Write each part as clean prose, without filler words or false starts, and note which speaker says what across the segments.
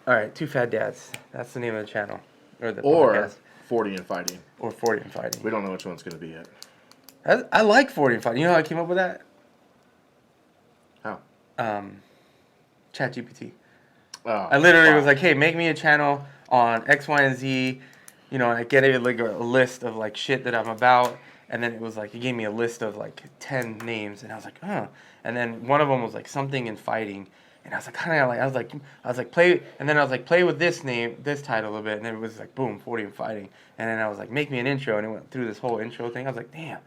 Speaker 1: All right, Two Fat Dads. That's the name of the channel or the
Speaker 2: Or
Speaker 1: podcast.
Speaker 2: 40 and Fighting.
Speaker 1: Or 40 and Fighting.
Speaker 2: We don't know which one's going to be yet.
Speaker 1: I like 40 and Fighting. You know how I came up with that?
Speaker 2: How?
Speaker 1: ChatGPT.
Speaker 2: Oh,
Speaker 1: I literally was like, hey, make me a channel on X, Y, and Z. You know, and I get it like a list of like shit that I'm about. And then it was like, he gave me a list of like 10 names. And I was like, huh. And then one of them was like something in fighting. And I was like, kind of like, I was like, play. And then I was like, play with this name, this title a little bit. And then it was like, boom, 40 and Fighting. And then I was like, make me an intro. And it went through this whole intro thing. I was like, damn,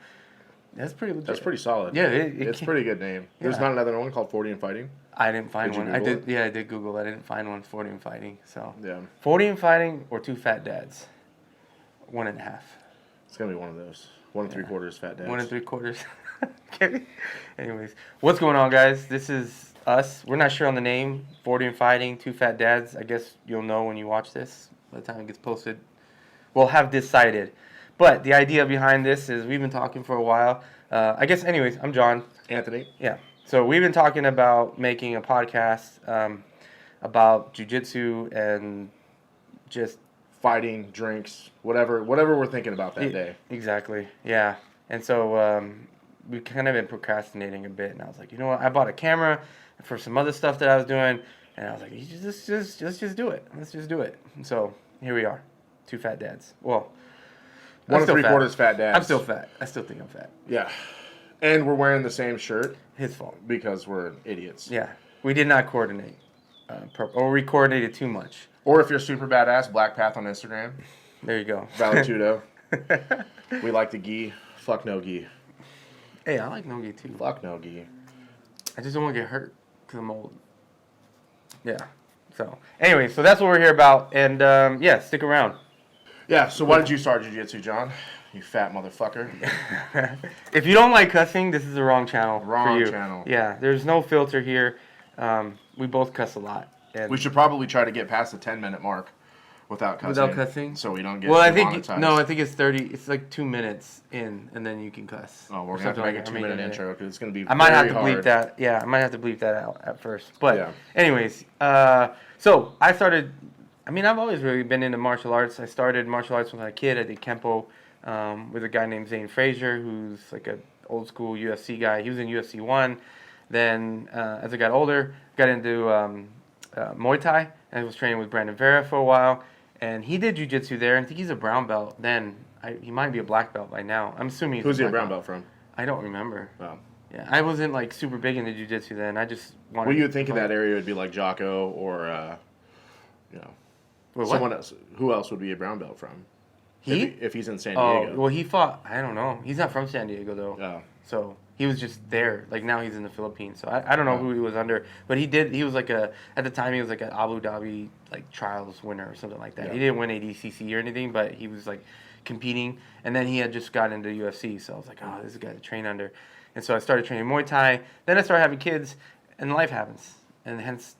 Speaker 1: that's pretty legit.
Speaker 2: That's pretty solid.
Speaker 1: Yeah,
Speaker 2: it's a pretty good name. There's not another one called 40 and Fighting?
Speaker 1: I didn't find one. I did.
Speaker 2: It?
Speaker 1: Yeah, I did Google. I didn't find one. 40 and Fighting. So
Speaker 2: yeah,
Speaker 1: 40 and Fighting or Two Fat Dads. 1.5.
Speaker 2: It's gonna be one of those. 1 3/4 fat dads.
Speaker 1: 1 3/4. Okay. Anyways, what's going on, guys? This is us. We're not sure on the name. 40 and Fighting, Two Fat Dads. I guess you'll know when you watch this. By the time it gets posted, we'll have decided. But the idea behind this is we've been talking for a while. I guess, anyways, I'm John.
Speaker 2: Anthony.
Speaker 1: Yeah. So we've been talking about making a podcast about jiu-jitsu and just
Speaker 2: fighting, drinks, whatever we're thinking about that day.
Speaker 1: Exactly. Yeah. And so we kind of been procrastinating a bit, and I was like, you know what? I bought a camera for some other stuff that I was doing, and I was like, let's just do it. Let's just do it. And so here we are, Two Fat Dads. Well,
Speaker 2: 1 3/4 fat dads.
Speaker 1: I'm still fat. I still think I'm fat.
Speaker 2: Yeah. And we're wearing the same shirt.
Speaker 1: His fault.
Speaker 2: Because we're idiots.
Speaker 1: Yeah. We did not coordinate. Or we coordinated too much.
Speaker 2: Or if you're super badass, Black Path on Instagram.
Speaker 1: There you go.
Speaker 2: Valentudo. We like the gi. Fuck no gi.
Speaker 1: Hey, I like no gi too.
Speaker 2: Fuck no gi.
Speaker 1: I just don't want to get hurt because I'm old. Yeah. So, anyway, so that's what we're here about. And, yeah, stick around.
Speaker 2: Yeah, so why did you start jiu-jitsu, John? You fat motherfucker.
Speaker 1: If you don't like cussing, this is the wrong channel for you.
Speaker 2: Channel.
Speaker 1: Yeah, there's no filter here. We both cuss a lot. And
Speaker 2: we should probably try to get past the 10-minute mark without cussing.
Speaker 1: Without cussing?
Speaker 2: So we don't get
Speaker 1: I
Speaker 2: demonetized.
Speaker 1: think no, I think it's 30. It's like 2 minutes in, and then you can cuss.
Speaker 2: Oh, we're gonna have to make a 2-minute intro because it's gonna be.
Speaker 1: I might have to
Speaker 2: hard.
Speaker 1: bleep that. Yeah, I might have to bleep that out at first. But
Speaker 2: yeah.
Speaker 1: Anyways, so I started. I mean, I've always really been into martial arts. I started martial arts when I was a kid. I did Kempo with a guy named Zane Frazier, who's like an old school UFC guy. He was in UFC 1. Then, as I got older, got into Muay Thai. And I was training with Brandon Vera for a while. And he did jiu-jitsu there. I think he's a brown belt then. He might be a black belt by now. I'm assuming he's
Speaker 2: Who's he a brown belt from?
Speaker 1: I don't remember.
Speaker 2: Oh.
Speaker 1: Yeah, I wasn't like super big into jiu-jitsu then. I just wanted.
Speaker 2: Well, you would think in that area would be like Jocko or, you know,
Speaker 1: Wait,
Speaker 2: someone else. Who else would be a brown belt from? If he's in San Diego.
Speaker 1: Oh, well, he fought. I don't know. He's not from San Diego though.
Speaker 2: Oh.
Speaker 1: So he was just there. Like now he's in the Philippines. So I don't know who he was under, but he did. He was like at the time he was like an Abu Dhabi like trials winner or something like that. Yeah. He didn't win ADCC or anything, but he was like competing. And then he had just got into UFC. So I was like, oh, this is a guy to train under. And so I started training Muay Thai. Then I started having kids, and life happens, and hence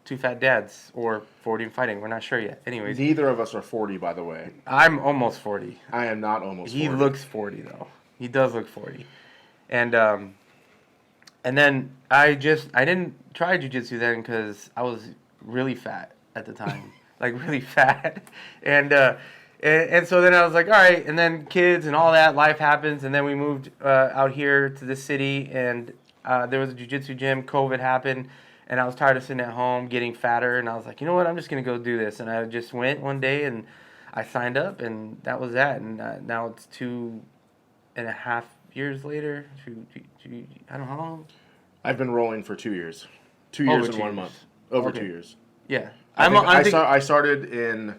Speaker 1: Two Fat Dads or 40 and Fighting. We're not sure yet. Anyways,
Speaker 2: neither of us are 40, by the way.
Speaker 1: I'm almost 40.
Speaker 2: I am not almost 40.
Speaker 1: He looks 40 though. He does look 40. And then I didn't try jiu-jitsu then because I was really fat at the time, like really fat, and so then I was like, all right, and then kids and all that, life happens, and then we moved out here to this city, and there was a jiu-jitsu gym. COVID happened, and I was tired of sitting at home getting fatter, and I was like, you know what, I'm just gonna go do this, and I just went one day and I signed up, and that was that, and now it's 2.5 years later. I don't know how long.
Speaker 2: I've been rolling for 2 years. 2 years and 1 month. Over 2 years.
Speaker 1: Yeah.
Speaker 2: I started in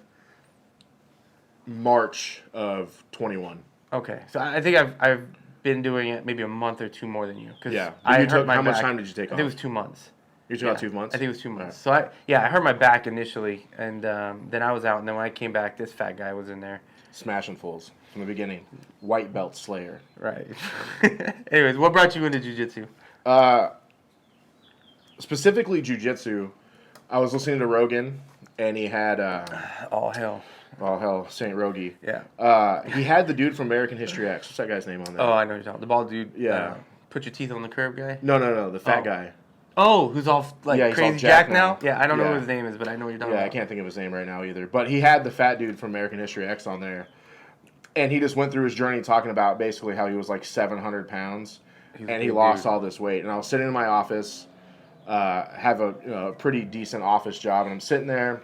Speaker 2: March of 21.
Speaker 1: Okay. So I think I've been doing it maybe a month or two more than you.
Speaker 2: Yeah.
Speaker 1: How
Speaker 2: much time did you take off?
Speaker 1: I think it was 2 months.
Speaker 2: You took out 2 months?
Speaker 1: I think it was 2 months. Right. So I hurt my back initially, and then I was out, and then when I came back, this fat guy was in there.
Speaker 2: Smashing fools from the beginning. White belt slayer.
Speaker 1: Right. Anyways, what brought you into jiu-jitsu?
Speaker 2: Specifically jiu-jitsu, I was listening to Rogan, and he had...
Speaker 1: All hell.
Speaker 2: St. Rogie.
Speaker 1: Yeah.
Speaker 2: He had the dude from American History X. What's that guy's name on there?
Speaker 1: Oh, I know you're talking. The bald dude.
Speaker 2: Yeah.
Speaker 1: Put your teeth on the curb guy?
Speaker 2: No. The fat guy.
Speaker 1: Oh, who's all like
Speaker 2: Yeah, he's all
Speaker 1: crazy
Speaker 2: jacked
Speaker 1: Jack now?
Speaker 2: now.
Speaker 1: Yeah, I don't know
Speaker 2: Yeah.
Speaker 1: what his name is, but I know what you're talking
Speaker 2: Yeah, I
Speaker 1: about.
Speaker 2: can't think of his name right now either. But he had the fat dude from American History X on there. And he just went through his journey talking about basically how he was like 700 pounds.
Speaker 1: He's a
Speaker 2: And he
Speaker 1: big
Speaker 2: lost
Speaker 1: dude.
Speaker 2: all this weight. And I was sitting in my office, have a pretty decent office job. And I'm sitting there.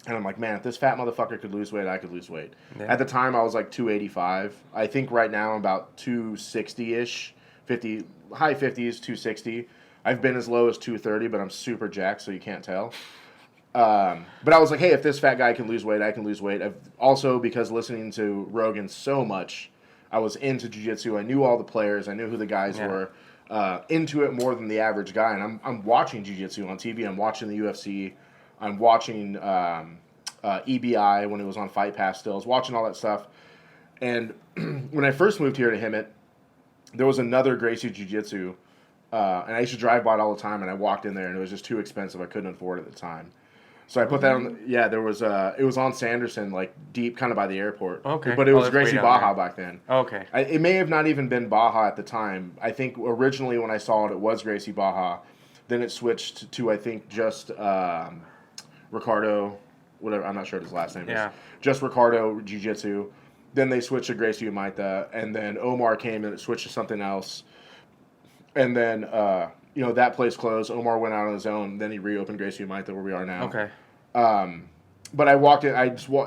Speaker 2: And I'm like, man, if this fat motherfucker could lose weight, I could lose weight.
Speaker 1: Yeah.
Speaker 2: At the time, I was like 285. I think right now I'm about 260-ish, 50, high 50s, 260. I've been as low as 230, but I'm super jacked, so you can't tell. But I was like, hey, if this fat guy can lose weight, I can lose weight. I've also, because listening to Rogan so much, I was into jiu-jitsu. I knew all the players. I knew who the guys were. Into it more than the average guy. And I'm watching jiu-jitsu on TV. I'm watching the UFC. I'm watching EBI when it was on Fight Pass still. I was watching all that stuff. And when I first moved here to Hemet, there was another Gracie Jiu-Jitsu. And I used to drive by it all the time. And I walked in there, and it was just too expensive. I couldn't afford it at the time. So I put that on. There was it was on Sanderson, like deep, kind of by the airport.
Speaker 1: Okay.
Speaker 2: But it was
Speaker 1: that's way
Speaker 2: Gracie
Speaker 1: down
Speaker 2: Baja
Speaker 1: there.
Speaker 2: back then.
Speaker 1: Okay.
Speaker 2: It may have not even been Baja at the time. I think originally when I saw it, it was Gracie Baja. Then it switched to, I think, just Ricardo, whatever. I'm not sure what his last name is.
Speaker 1: Yeah.
Speaker 2: Just Ricardo Jiu-Jitsu. Then they switched to Gracie Umaita. And then Omar came and it switched to something else. And then, that place closed. Omar went out on his own. Then he reopened Gracie Umaita where we are now.
Speaker 1: Okay.
Speaker 2: But I walked in.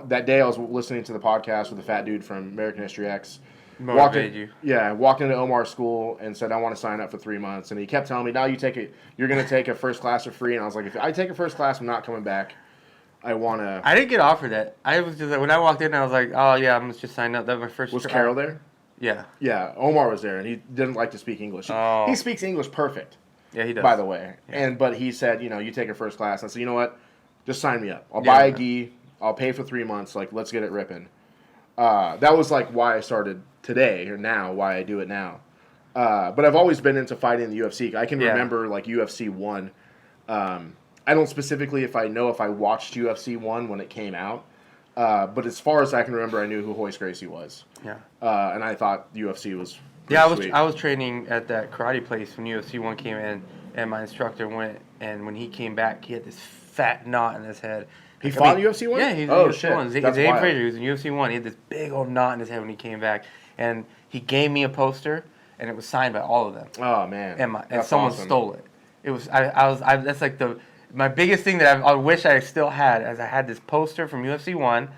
Speaker 2: That day I was listening to the podcast with the fat dude from American History X.
Speaker 1: Motivated you.
Speaker 2: Yeah, I walked into Omar's school and said I want to sign up for 3 months, and he kept telling me, "No, you take it. You're going to take a first class for free." And I was like, "If I take a first class, I'm not coming back. I want to."
Speaker 1: I didn't get offered that. I was just like, when I walked in, I was like, oh yeah, I'm just signing up. That was my first.
Speaker 2: Was Carol there?
Speaker 1: Yeah.
Speaker 2: Yeah, Omar was there, and he didn't like to speak English.
Speaker 1: Oh.
Speaker 2: He speaks English perfect,
Speaker 1: Yeah, he does.
Speaker 2: by the way.
Speaker 1: Yeah.
Speaker 2: But he said, you take a first class. I said, you know what? Just sign me up. I'll buy a gi. I'll pay for 3 months. Like, let's get it ripping. That was like why I started today, or now, why I do it now. But I've always been into fighting the UFC. I can remember like UFC 1. I don't specifically if I watched UFC 1 when it came out. But as far as I can remember, I knew who Royce Gracie was.
Speaker 1: Yeah.
Speaker 2: And I thought UFC was
Speaker 1: Yeah, I was training at that karate place when UFC 1 came in, and my instructor went, and when he came back, he had this fat knot in his head.
Speaker 2: He fought in UFC 1?
Speaker 1: Yeah, he's in
Speaker 2: Oh,
Speaker 1: UFC
Speaker 2: shit.
Speaker 1: 1.
Speaker 2: That's
Speaker 1: Zane
Speaker 2: wild.
Speaker 1: Frazier, he was in UFC 1. He had this big old knot in his head when he came back, and he gave me a poster, and it was signed by all of them.
Speaker 2: Oh, man.
Speaker 1: And
Speaker 2: That's
Speaker 1: someone
Speaker 2: awesome.
Speaker 1: stole it. It was that's like my biggest thing that I wish I still had, as I had this poster from UFC 1,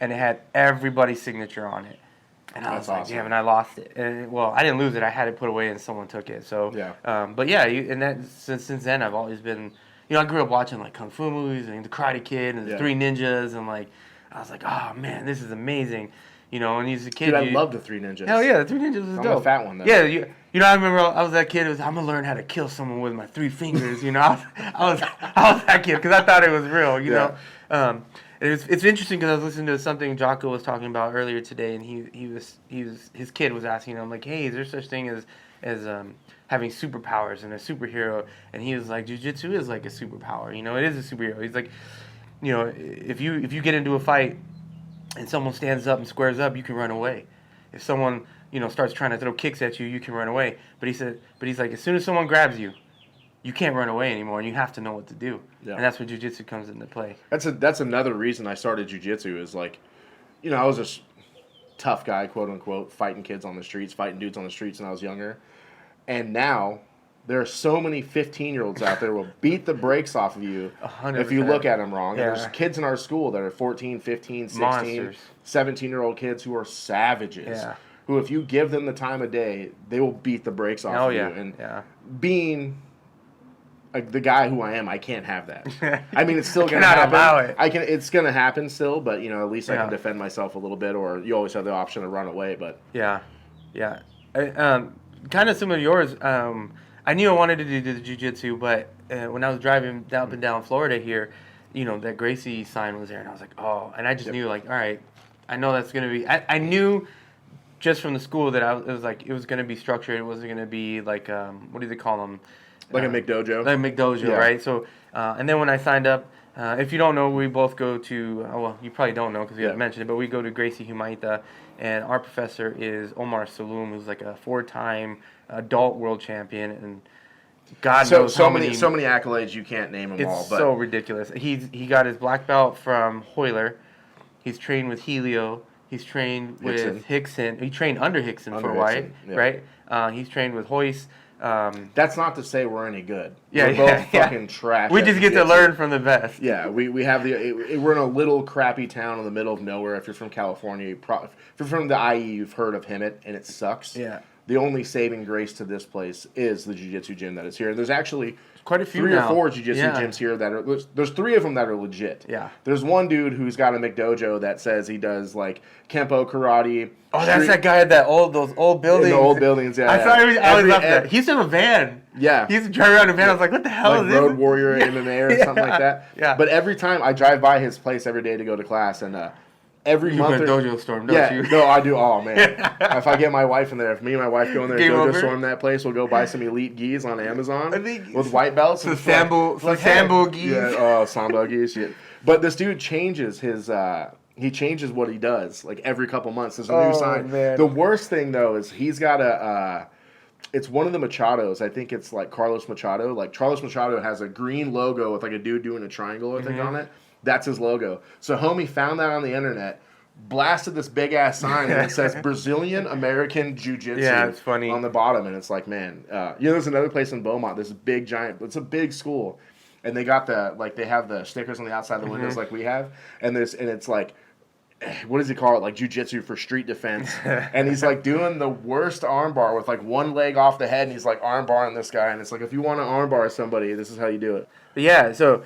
Speaker 1: and it had everybody's signature on it. And I was like,
Speaker 2: awesome.
Speaker 1: damn, and I lost it. And I didn't lose it. I had it put away, and someone took it. So,
Speaker 2: Yeah.
Speaker 1: But yeah, and that since then I've always been, I grew up watching like kung fu movies and The Karate Kid and The Three Ninjas, and like I was like, oh man, this is amazing. And he's a kid.
Speaker 2: Dude, I love the Three Ninjas.
Speaker 1: Hell yeah, The Three Ninjas was
Speaker 2: I'm
Speaker 1: dope.
Speaker 2: a fat one, though.
Speaker 1: Yeah, I remember I was that kid. I'm gonna learn how to kill someone with my 3 fingers. I was that kid because I thought it was real. You know. It's interesting because I was listening to something Jocko was talking about earlier today, and his kid was asking him like, hey, is there such thing as having superpowers and a superhero? And he was like, jiu-jitsu is like a superpower. It is a superhero. He's like, if you get into a fight and someone stands up and squares up, you can run away. If someone starts trying to throw kicks at you, you can run away. But he's like, as soon as someone grabs you, you can't run away anymore, and you have to know what to do. Yeah. And that's where jiu-jitsu comes into play.
Speaker 2: That's another reason I started jiu-jitsu is like, I was a tough guy, quote unquote, fighting kids on the streets, fighting dudes on the streets when I was younger. And now there are so many 15-year-olds out there who will beat the brakes off of you
Speaker 1: 100%.
Speaker 2: if you look at them wrong.
Speaker 1: Yeah.
Speaker 2: And there's kids in our school that are 14, 15, 16,
Speaker 1: Monsters.
Speaker 2: 17-year-old kids who are savages.
Speaker 1: Yeah.
Speaker 2: Who, if you give them the time of day, they will beat the brakes off of you. And being the guy who I am, I can't have that. I mean, it's still going to happen.
Speaker 1: Allow it.
Speaker 2: It's going to happen still, but at least I can defend myself a little bit. Or you always have the option to run away. But
Speaker 1: yeah. Kind of similar to yours. I knew I wanted to do the jiu-jitsu, but when I was driving up and down Florida here, that Gracie sign was there, and I was like, oh, and I just knew like, all right, I know that's gonna be. I knew just from the school that it was gonna be structured. It wasn't gonna be like what do they call them?
Speaker 2: Like a McDojo?
Speaker 1: Like a McDojo, right? So, and then when I signed up, if you don't know, we both go to, well, you probably don't know because we haven't mentioned it, but we go to Gracie Humaita, and our professor is Omar Saloom, who's like a 4-time adult world champion, and God knows
Speaker 2: so
Speaker 1: how
Speaker 2: many accolades you can't name them all.
Speaker 1: It's
Speaker 2: But
Speaker 1: so ridiculous. He got his black belt from Hoyler. He's trained with Helio. He's trained with Hickson. He trained under Hickson for a while, right? He's trained with Hoist.
Speaker 2: That's not to say we're any good.
Speaker 1: Yeah,
Speaker 2: we're both fucking trash.
Speaker 1: We just get to learn from the best.
Speaker 2: Yeah, we have we're in a little crappy town in the middle of nowhere. If you're from California, if you're from the IE, you've heard of Hemet, and it sucks.
Speaker 1: Yeah.
Speaker 2: The only saving grace to this place is the jiu-jitsu gym that is here. And there's actually
Speaker 1: quite a few
Speaker 2: 3
Speaker 1: now.
Speaker 2: or 4 jiu-jitsu gyms here that are. There's 3 of them that are legit.
Speaker 1: Yeah.
Speaker 2: There's one dude who's got a McDojo that says he does like Kempo karate.
Speaker 1: Oh, that's that guy at those old buildings.
Speaker 2: In the old buildings, yeah.
Speaker 1: I always loved that. He used to have a van.
Speaker 2: Yeah.
Speaker 1: He used to drive around in a van. I was like, what the hell
Speaker 2: like
Speaker 1: is this?
Speaker 2: Road Warrior MMA or something like that.
Speaker 1: Yeah.
Speaker 2: But every time I drive by his place every day to go to class, and every month.
Speaker 1: You dojo storm, don't you?
Speaker 2: No, I do. Oh, man. If I get my wife in there, if me and my wife go in there and dojo storm that place, we'll go buy some elite gis on Amazon with white belts.
Speaker 1: Some sambo gis.
Speaker 2: Yeah, sambo gis. Yeah. But this dude changes his... he changes what he does, like, every couple months. There's a new sign.
Speaker 1: Man.
Speaker 2: The worst thing, though, is he's got a... it's one of the Machados. I think it's, like, Carlos Machado. Like, Carlos Machado has a green logo with, like, a dude doing a triangle, I think, on it. That's his logo. So homie found that on the internet, blasted this big-ass sign, and it says Brazilian American Jiu-Jitsu
Speaker 1: it's funny.
Speaker 2: on the bottom. And it's like, man, there's another place in Beaumont. There's a big, giant, it's a big school. And they got they have the stickers on the outside of the windows like we have. And it's like, what does he call it? Like jiu-jitsu for street defense. And he's like doing the worst armbar with like one leg off the head, and he's like armbarring this guy. And it's like, if you want to armbar somebody, this is how you do it.
Speaker 1: So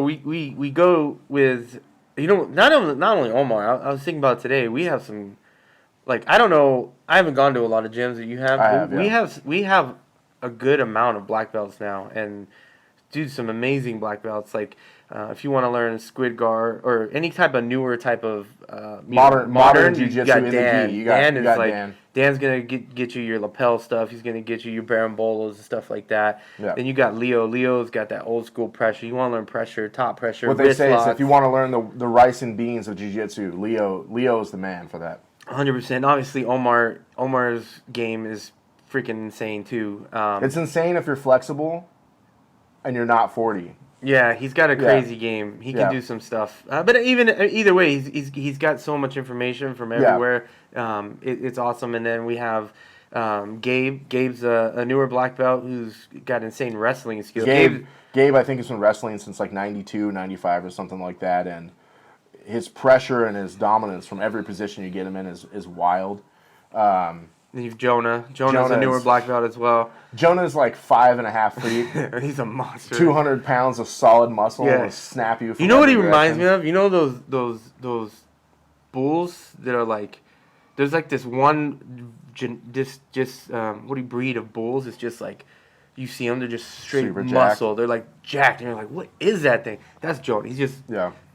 Speaker 1: we go with, not only Omar. I was thinking about today. We have some, like, I don't know. I haven't gone to a lot of gyms that you have.
Speaker 2: I have,
Speaker 1: We have a good amount of black belts now, and dude, some amazing black belts. Like, if you want to learn squid guard or any type of newer type of
Speaker 2: modern jiu-jitsu,
Speaker 1: you got
Speaker 2: in
Speaker 1: Dan.
Speaker 2: the gi. Dan is like
Speaker 1: Dan. Dan's gonna get you your lapel stuff. He's gonna get you your barambolas and stuff like that.
Speaker 2: Yeah.
Speaker 1: Then you got Leo. Leo's got that old school pressure. You want to learn pressure, top pressure.
Speaker 2: What they say is, if you want to learn the rice and beans of jiu-jitsu, Leo is the man for that.
Speaker 1: 100%. Obviously, Omar's game is freaking insane too.
Speaker 2: It's insane if you're flexible and you're not 40.
Speaker 1: Yeah, he's got a crazy game. He can do some stuff. But either way, he's got so much information from everywhere. It's awesome. And then we have Gabe. Gabe's a newer black belt who's got insane wrestling skills.
Speaker 2: Gabe, I think, has been wrestling since like 92, 95 or something like that. And his pressure and his dominance from every position you get him in is wild.
Speaker 1: Then you've Jonah. Jonah's a newer black belt as well.
Speaker 2: Jonah's like 5.5 feet.
Speaker 1: He's a monster.
Speaker 2: 200 pounds of solid muscle.
Speaker 1: Yeah.
Speaker 2: Will snap you. From
Speaker 1: you know what he
Speaker 2: direction.
Speaker 1: reminds me of? You know those bulls that are like, there's like this one breed of bulls? It's just like, you see them, they're just straight
Speaker 2: Super
Speaker 1: muscle.
Speaker 2: jacked.
Speaker 1: They're like jacked, and you're like, what is that thing? That's Jonah. He's just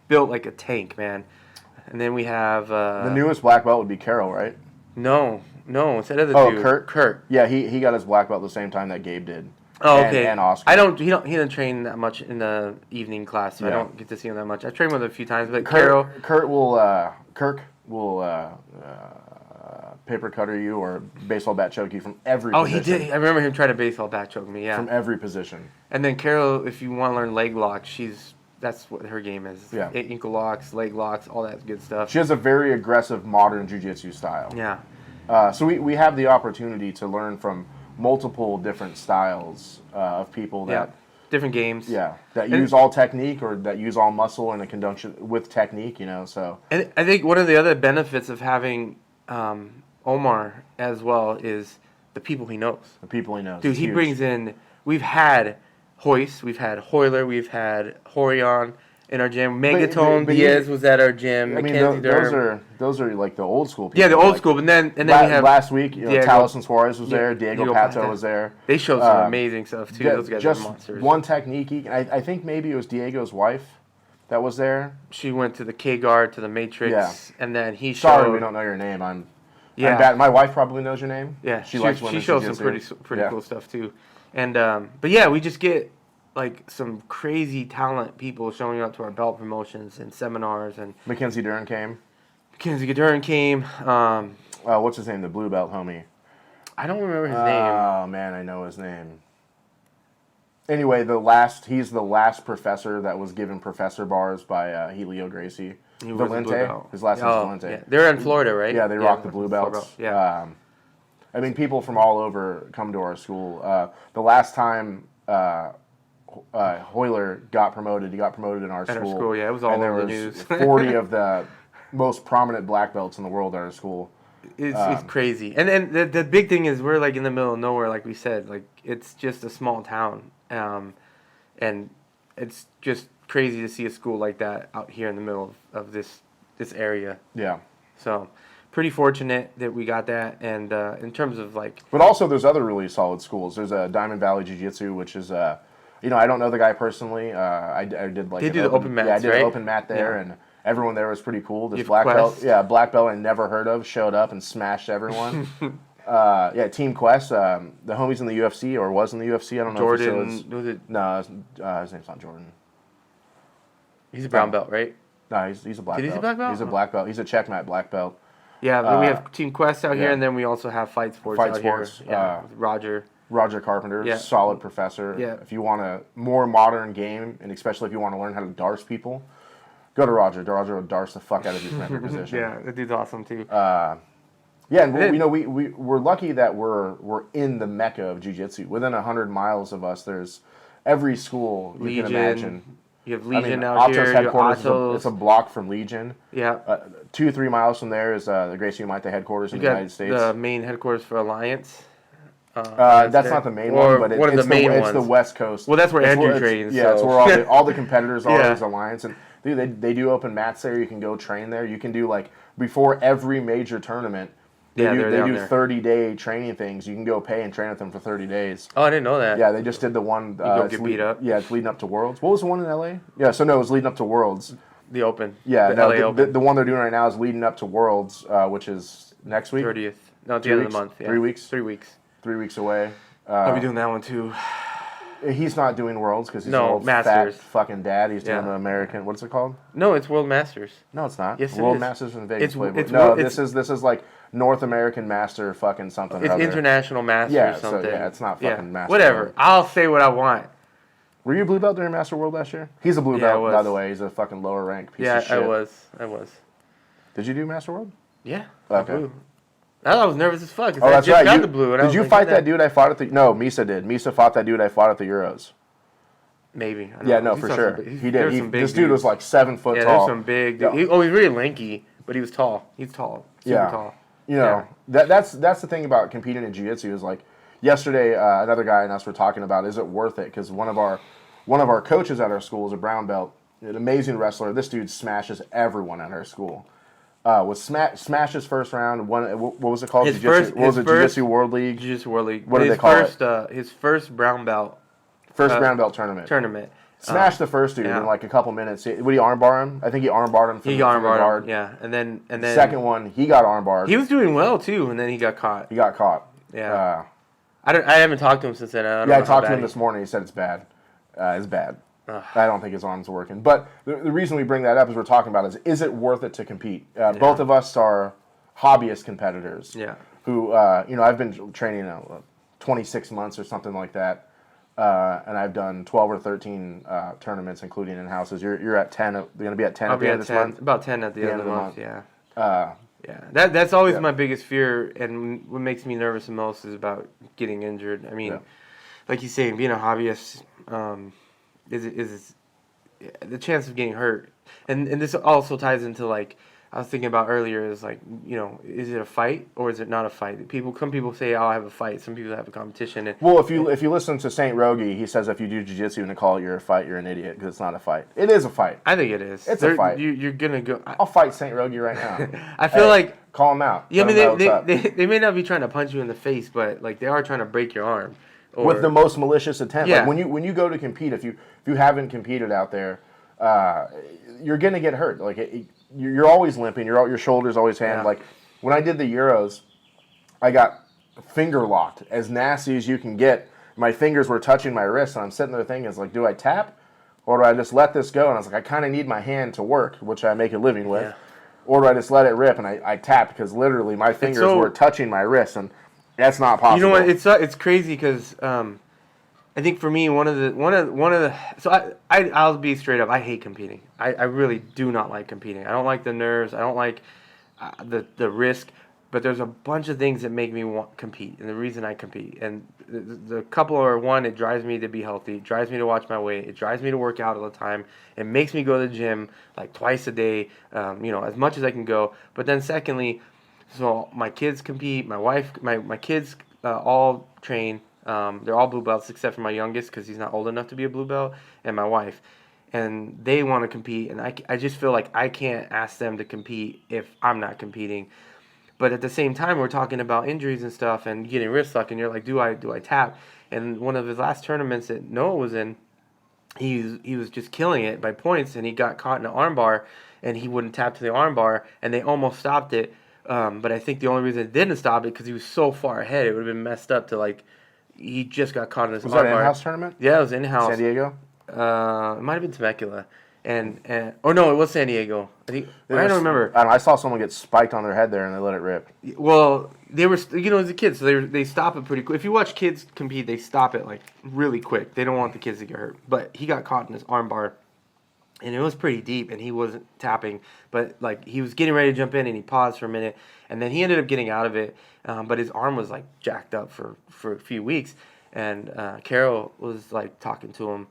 Speaker 1: built like a tank, man. And then we have
Speaker 2: the newest black belt would be Carol, right?
Speaker 1: No, instead of the dude. Kurt.
Speaker 2: Yeah, he got his black belt the same time that Gabe did.
Speaker 1: Oh, okay.
Speaker 2: And Oscar.
Speaker 1: He doesn't train that much in the evening class, so I don't get to see him that much. I've trained with him a few times, but
Speaker 2: Kirk will paper cutter you or baseball bat choke you from every position.
Speaker 1: Oh, he did. I remember him trying to baseball bat choke me, yeah.
Speaker 2: From every position.
Speaker 1: And then Carol, if you want to learn leg locks, that's what her game is.
Speaker 2: Yeah.
Speaker 1: Ankle locks, leg locks, all that good stuff.
Speaker 2: She has a very aggressive modern jiu-jitsu style.
Speaker 1: Yeah.
Speaker 2: So we have the opportunity to learn from multiple different styles of people that
Speaker 1: different games.
Speaker 2: Yeah, that use all technique or that use all muscle in a conjunction with technique. So.
Speaker 1: And I think one of the other benefits of having Omar as well is the people he knows.
Speaker 2: The people he knows.
Speaker 1: Dude, he brings in. We've had Hoist, we've had Hoyler, we've had Horion in our gym. Megatone Diaz was at our gym.
Speaker 2: I mean, those are like the old school people.
Speaker 1: Yeah, the old school. But then we have
Speaker 2: last week. Taliesin Suarez was there. Diego Pato was there.
Speaker 1: They showed some amazing stuff too. Those guys are monsters.
Speaker 2: One technique. I think maybe it was Diego's wife that was there.
Speaker 1: She went to the K guard to the Matrix, and then he showed.
Speaker 2: Sorry, we don't know your name. I'm bad. My wife probably knows your name.
Speaker 1: Yeah,
Speaker 2: she
Speaker 1: shows some pretty cool stuff too. And but yeah, we just get like some crazy talent people showing up to our belt promotions and seminars. And
Speaker 2: Mackenzie Dern came. What's his name? The blue belt homie.
Speaker 1: I don't remember his name.
Speaker 2: Oh man, I know his name. Anyway, he's the last professor that was given professor bars by Helio Gracie.
Speaker 1: He was a blue
Speaker 2: Valente.
Speaker 1: belt.
Speaker 2: His last name's Valente.
Speaker 1: Yeah. They're in Florida, right?
Speaker 2: Yeah, they rock the blue belts.
Speaker 1: Yeah.
Speaker 2: I mean, people from all over come to our school. The last time Hoyler got promoted, he got promoted in our school.
Speaker 1: At our school, yeah, it was all over the news.
Speaker 2: 40 of the most prominent black belts in the world at our school.
Speaker 1: It's crazy. And the big thing is we're like in the middle of nowhere, like we said. Like it's just a small town. And it's just crazy to see a school like that out here in the middle of this area.
Speaker 2: Yeah.
Speaker 1: So pretty fortunate that we got that. And in terms of like...
Speaker 2: But also there's other really solid schools. There's Diamond Valley Jiu-Jitsu, which is, I don't know the guy personally. I did like...
Speaker 1: They do the open mats,
Speaker 2: Yeah, I did
Speaker 1: right?
Speaker 2: an open mat there, and everyone there was pretty cool. This
Speaker 1: black
Speaker 2: belt I never heard of showed up and smashed everyone. Team Quest, the homie's in the UFC, or was in the UFC. I don't know
Speaker 1: Jordan,
Speaker 2: if he still is. No, his name's not Jordan.
Speaker 1: He's a brown belt, right?
Speaker 2: No, he's a black belt.
Speaker 1: He's a black belt?
Speaker 2: He's a black belt. He's a checkmat black belt.
Speaker 1: Yeah, but we have Team Quest out here, and then we also have Fight Sports out here. With Roger
Speaker 2: Carpenter, solid professor.
Speaker 1: Yeah.
Speaker 2: If you want a more modern game, and especially if you want to learn how to darce people, go to Roger. Roger will darce the fuck out of you from every position.
Speaker 1: Yeah, that dude's awesome too.
Speaker 2: And we're lucky that we're in the mecca of jiu-jitsu. Within 100 miles of us, there's every school you
Speaker 1: Legion.
Speaker 2: can imagine.
Speaker 1: You have Legion out
Speaker 2: Atos
Speaker 1: here.
Speaker 2: headquarters it's a block from Legion.
Speaker 1: Yeah.
Speaker 2: 2-3 miles from there is the Gracie United headquarters in the United States.
Speaker 1: The main headquarters for Alliance.
Speaker 2: That's not the main one, but it's the West Coast.
Speaker 1: Well, that's where Andrew trains.
Speaker 2: Yeah,
Speaker 1: so.
Speaker 2: it's where all the competitors are.
Speaker 1: Yeah.
Speaker 2: Is Alliance, and they do open mats there. You can go train there. You can do like before every major tournament. They do 30-day training things. You can go pay and train with them for 30 days.
Speaker 1: Oh, I didn't know that.
Speaker 2: Yeah, they just did the one.
Speaker 1: You go get beat up.
Speaker 2: Yeah, it's leading up to Worlds. What was the one in LA? Yeah, so no, it was leading up to Worlds.
Speaker 1: The Open.
Speaker 2: Yeah,
Speaker 1: the LA Open.
Speaker 2: The one they're doing right now is leading up to Worlds, which is next week.
Speaker 1: 30th. No, at the end of the month. Yeah.
Speaker 2: 3 weeks.
Speaker 1: 3 weeks.
Speaker 2: 3 weeks away.
Speaker 1: I'll be doing that one too.
Speaker 2: He's not doing Worlds because he's an old
Speaker 1: Masters.
Speaker 2: fat fucking dad. He's doing the American. What's it called?
Speaker 1: No, it's World Masters.
Speaker 2: No, it's not.
Speaker 1: Yes, it
Speaker 2: World
Speaker 1: is.
Speaker 2: Masters in Vegas. This is like North American Master fucking something.
Speaker 1: It's International Master or something.
Speaker 2: So it's not fucking Master.
Speaker 1: Whatever.
Speaker 2: World.
Speaker 1: I'll say what I want.
Speaker 2: Were you a blue belt during Master World last year? He's a blue belt, by the way. He's a fucking lower rank piece of shit.
Speaker 1: Yeah, I was.
Speaker 2: Did you do Master World?
Speaker 1: Yeah.
Speaker 2: Okay.
Speaker 1: Blue. I was nervous as fuck.
Speaker 2: Oh, that's right.
Speaker 1: Got the blue.
Speaker 2: Did you fight that dude I fought at the... No, Misa did. Misa fought that dude I fought at the Euros.
Speaker 1: Maybe.
Speaker 2: Yeah, no, for sure. He did. This dude was like 7 foot tall.
Speaker 1: Yeah, there's some big... He's really lanky, but he was tall. He's tall. Super tall.
Speaker 2: That's the thing about competing in jiu-jitsu is like... Yesterday, another guy and us were talking about, is it worth it? Because one of our coaches at our school is a brown belt, an amazing wrestler. This dude smashes everyone at our school. Smash his first round. What was it called? Jiu-Jitsu World League?
Speaker 1: Jiu-Jitsu World League.
Speaker 2: What did they call it?
Speaker 1: His first brown belt.
Speaker 2: First brown belt tournament. Smashed the first dude in like a couple minutes. Would he armbar him? I think he armbarred him from the guard.
Speaker 1: Yeah, and then
Speaker 2: second one, he got armbarred.
Speaker 1: He was doing well too, and then he got caught.
Speaker 2: Yeah.
Speaker 1: I haven't talked to him since then.
Speaker 2: I talked to him this morning. He said it's bad. It's bad. I don't think his arm's working. But the reason we bring that up is we're talking about is it worth it to compete? Both of us are hobbyist competitors.
Speaker 1: Yeah.
Speaker 2: Who I've been training 26 months or something like that, and I've done 12 or 13 tournaments, including in houses. You're at 10. You're gonna be at 10 at the end of this month.
Speaker 1: About 10 at the end of the month. Yeah. That's always my biggest fear, and what makes me nervous the most is about getting injured. I mean, like you say, being a hobbyist, is the chance of getting hurt, and this also ties into like I was thinking about earlier is like is it a fight or is it not a fight? Some people say I have a fight, some people have a competition. And,
Speaker 2: well, if you listen to Saint Rogi, he says if you do jiu-jitsu and call it a fight, you're an idiot because it's not a fight. It is a fight.
Speaker 1: I think it is.
Speaker 2: It's a fight.
Speaker 1: You're gonna go.
Speaker 2: I'll fight Saint Rogi right now.
Speaker 1: I feel like
Speaker 2: call him out.
Speaker 1: Yeah, I mean they may not be trying to punch you in the face, but like they are trying to break your arm.
Speaker 2: With the most malicious intent.
Speaker 1: Yeah.
Speaker 2: Like when you go to compete, if you haven't competed out there, you're gonna get hurt. Like you're always limping. Your shoulders always hand. Yeah. Like when I did the Euros, I got finger locked as nasty as you can get. My fingers were touching my wrist, and I'm sitting there thinking, like, do I tap or do I just let this go? And I was like, I kind of need my hand to work, which I make a living with, or do I just let it rip? And I tapped because literally my fingers were touching my wrist, and that's not possible.
Speaker 1: You know what? It's crazy because I think for me, I'll be straight up. I hate competing. I really do not like competing. I don't like the nerves. I don't like the risk. But there's a bunch of things that make me want compete, and the reason I compete, and the couple are: one, it drives me to be healthy, it drives me to watch my weight, it drives me to work out all the time, it makes me go to the gym like twice a day, as much as I can go. But then secondly, so my kids compete, my wife, my kids all train. They're all blue belts except for my youngest because he's not old enough to be a blue belt, and my wife. And they want to compete, and I just feel like I can't ask them to compete if I'm not competing. But at the same time, we're talking about injuries and stuff and getting wrist lock, and you're like, do I tap? And one of his last tournaments that Noah was in, he was just killing it by points, and he got caught in an armbar, and he wouldn't tap to the armbar, and they almost stopped it. But I think the only reason it didn't stop it because he was so far ahead, it would have been messed up to like. He just got caught in his armbar.
Speaker 2: Was that an in-house tournament?
Speaker 1: Yeah, it was in-house.
Speaker 2: San Diego?
Speaker 1: It might have been Temecula. Or no, it was San Diego. I don't remember.
Speaker 2: I saw someone get spiked on their head there and they let it rip.
Speaker 1: Well, they were, as a kid, so they stop it pretty quick. If you watch kids compete, they stop it like really quick. They don't want the kids to get hurt. But he got caught in his armbar, and it was pretty deep, and he wasn't tapping. But like he was getting ready to jump in, and he paused for a minute, and then he ended up getting out of it. But his arm was like jacked up for a few weeks, and Carol was like talking to him,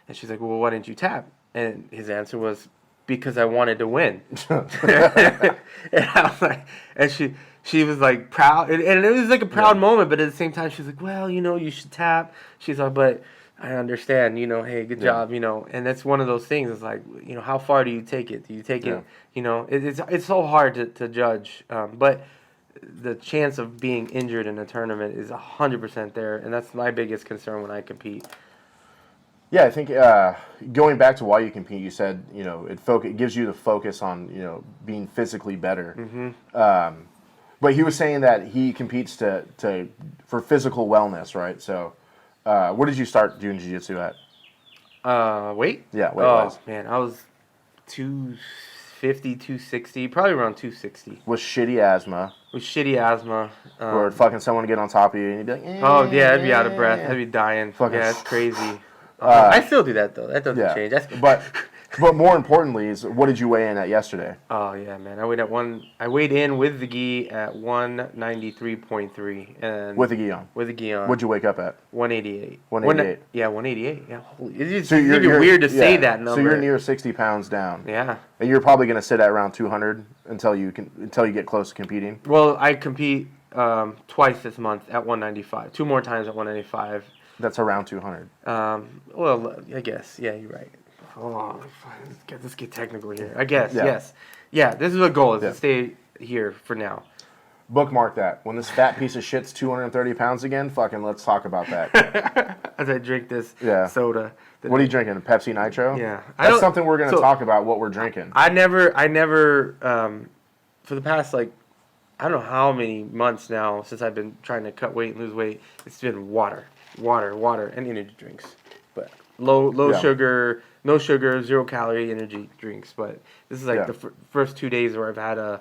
Speaker 1: and she's like, "Well, why didn't you tap?" And his answer was, because I wanted to win. And I was like, and she was like proud, and it was like a proud moment, but at the same time, she's like, well, you should tap. She's like, but I understand, hey, good job, and that's one of those things. It's like, how far do you take it? Do you take it, it's so hard to judge, but the chance of being injured in a tournament is 100% there, and that's my biggest concern when I compete.
Speaker 2: Yeah, I think going back to why you compete, you said it gives you the focus on being physically better.
Speaker 1: Mm-hmm.
Speaker 2: But he was saying that he competes for physical wellness, right? So, what did you start doing jiu-jitsu at?
Speaker 1: Weight?
Speaker 2: Yeah, weight-wise.
Speaker 1: Oh man, I was 250, 260, probably around 260.
Speaker 2: With shitty asthma.
Speaker 1: Or
Speaker 2: fucking someone get on top of you and you'd be like,
Speaker 1: oh yeah, I'd be out of breath. I'd be dying. Yeah, it's crazy. I still do that though. That doesn't change.
Speaker 2: But more importantly is, what did you weigh in at yesterday?
Speaker 1: Oh yeah, man. I weighed in with the gi at 193.3 and
Speaker 2: with the gi on.
Speaker 1: With the gi on.
Speaker 2: What'd you wake up at?
Speaker 1: 188.
Speaker 2: 188.
Speaker 1: Yeah, 188. Yeah. It's even weird to say that number.
Speaker 2: So you're near 60 pounds down.
Speaker 1: Yeah.
Speaker 2: And you're probably going to sit at around 200 until you get close to competing.
Speaker 1: Well, I compete twice this month at 195. 2 more times at 195.
Speaker 2: That's around 200.
Speaker 1: Well, I guess. Yeah, you're right. Oh, let's get technical here. I guess, yes. Yeah, this is the goal, is to stay here for now.
Speaker 2: Bookmark that. When this fat piece of shit's 230 pounds again, fucking let's talk about that.
Speaker 1: As I drink this soda.
Speaker 2: What are you drinking? A Pepsi Nitro?
Speaker 1: Yeah.
Speaker 2: That's something we're going to talk about, what we're drinking.
Speaker 1: I never, for the past, I don't know how many months now, since I've been trying to cut weight and lose weight, it's been water, and energy drinks. But low sugar, no sugar, 0 calorie energy drinks. But this is the first 2 days where I've had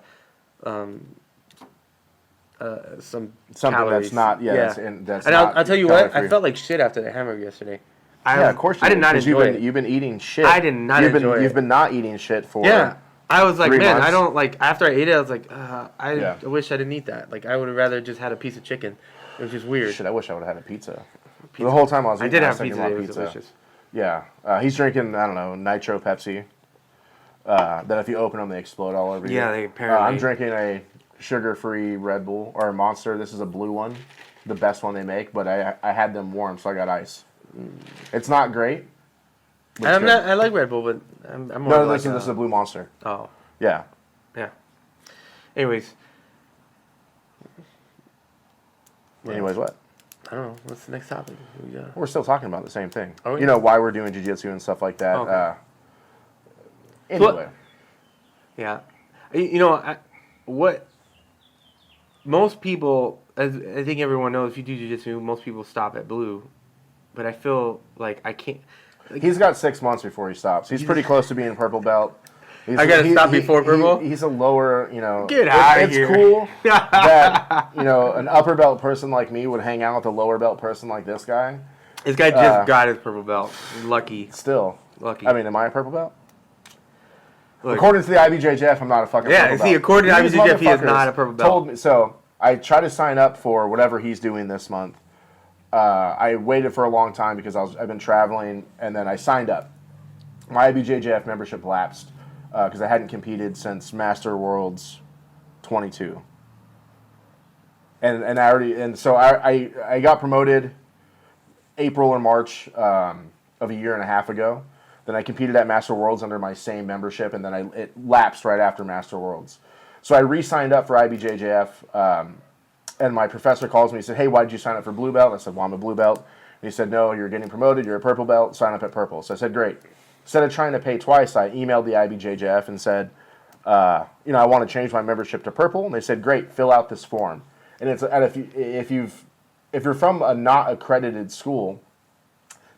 Speaker 1: something calories.
Speaker 2: That's not
Speaker 1: I'll tell you what, I felt like shit after the hamburger yesterday.
Speaker 2: Of course you
Speaker 1: I did not enjoy it.
Speaker 2: You've been eating shit.
Speaker 1: I did not enjoy it.
Speaker 2: You've been not eating shit for
Speaker 1: I was like,
Speaker 2: 3
Speaker 1: man,
Speaker 2: months.
Speaker 1: I don't after I ate it, I was like, I wish I didn't eat that. I would have rather just had a piece of chicken. It was just weird.
Speaker 2: Shit, I wish I would have had a pizza. The whole time I was eating,
Speaker 1: I did have pizza. It was delicious.
Speaker 2: Yeah. He's drinking, I don't know, Nitro Pepsi. That if you open them, they explode all over you.
Speaker 1: Yeah, they apparently.
Speaker 2: I'm drinking a sugar-free Red Bull, or a Monster. This is a blue one. The best one they make, but I had them warm, so I got ice. It's not great.
Speaker 1: I like Red Bull, but I'm more
Speaker 2: No, listen, this is a Blue Monster.
Speaker 1: Oh.
Speaker 2: Yeah.
Speaker 1: Yeah. Anyways,
Speaker 2: what?
Speaker 1: I don't know. What's the next topic?
Speaker 2: We're still talking about the same thing.
Speaker 1: Oh, yeah.
Speaker 2: Why we're doing jiu-jitsu and stuff like that.
Speaker 1: Okay.
Speaker 2: Anyway.
Speaker 1: Yeah. What most people, as I think everyone knows, if you do jiu-jitsu, most people stop at blue. But I feel like I can't.
Speaker 2: He's got 6 months before he stops. He's pretty close to being purple belt.
Speaker 1: I gotta stop before purple?
Speaker 2: He's a lower,
Speaker 1: Get out of here.
Speaker 2: It's cool that, an upper belt person like me would hang out with a lower belt person like this guy.
Speaker 1: This guy just got his purple belt. Lucky.
Speaker 2: Still.
Speaker 1: Lucky.
Speaker 2: I mean, am I a purple belt?
Speaker 1: Look,
Speaker 2: according to the IBJJF, I'm not a fucking purple belt.
Speaker 1: Yeah, see, according to
Speaker 2: These
Speaker 1: IBJJF, he is not a
Speaker 2: motherfuckers
Speaker 1: purple belt.
Speaker 2: told me, so I tried to sign up for whatever he's doing this month. I waited for a long time because I've been traveling, and then I signed up. My IBJJF membership lapsed because I hadn't competed since Master Worlds 22. And so I got promoted April or March of a year and a half ago. Then I competed at Master Worlds under my same membership, and then it lapsed right after Master Worlds. So I re-signed up for IBJJF, and my professor calls me and said, hey, why did you sign up for blue belt? And I said, well, I'm a blue belt. And he said, no, you're getting promoted, you're a purple belt, sign up at purple. So I said, great. Instead of trying to pay twice, I emailed the IBJJF and said, I want to change my membership to purple. And they said, great, fill out this form. And if you're from a not accredited school,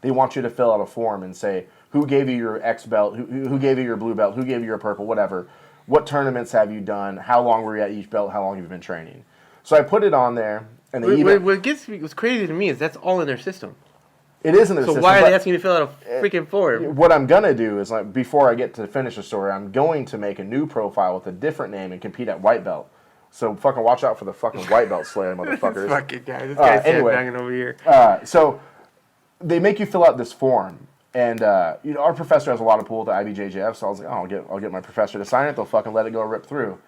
Speaker 2: they want you to fill out a form and say who gave you your X belt, who gave you your blue belt, who gave you your purple, whatever. What tournaments have you done? How long were you at each belt? How long have you been training? So I put it on there, and
Speaker 1: what's crazy to me is that's all in their system.
Speaker 2: It is in their system.
Speaker 1: So why are they asking you to fill out a freaking form?
Speaker 2: What I'm gonna do is, like, before I get to finish the story, I'm going to make a new profile with a different name and compete at white belt. So fucking watch out for the fucking white belt slayer, motherfuckers.
Speaker 1: Fucking guy. This guy's
Speaker 2: anyway,
Speaker 1: banging over here.
Speaker 2: So they make you fill out this form, and our professor has a lot of pull at the IBJJF, so I was like, oh, I'll get my professor to sign it. They'll fucking let it go rip through.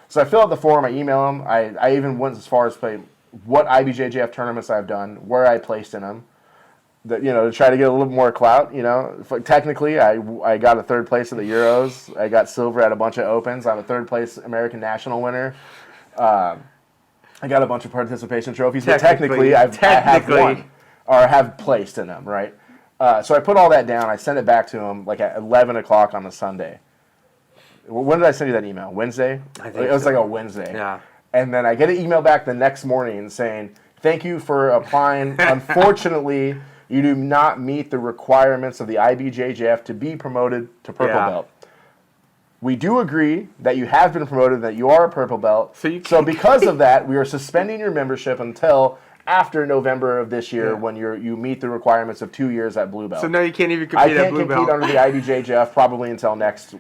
Speaker 2: So I fill out the form. I email him. I even went as far as play what IBJJF tournaments I've done, where I placed in them, to try to get a little more clout. Technically, I got a third place at the Euros. I got silver at a bunch of Opens. I'm a third place American National winner. I got a bunch of participation trophies, but technically I have won or have placed in them, right? So I put all that down. I sent it back to him like at 11 o'clock on a Sunday. When did I send you that email? Wednesday?
Speaker 1: I think
Speaker 2: it was
Speaker 1: so.
Speaker 2: like a Wednesday.
Speaker 1: Yeah.
Speaker 2: And then I get an email back the next morning saying, thank you for applying. Unfortunately, you do not meet the requirements of the IBJJF to be promoted to purple belt. We do agree that you have been promoted, that you are a purple belt. So because of that, we are suspending your membership until after November of this year when you meet the requirements of 2 years at blue belt.
Speaker 1: So now you can't even compete at blue belt.
Speaker 2: I can't compete under the IBJJF probably until next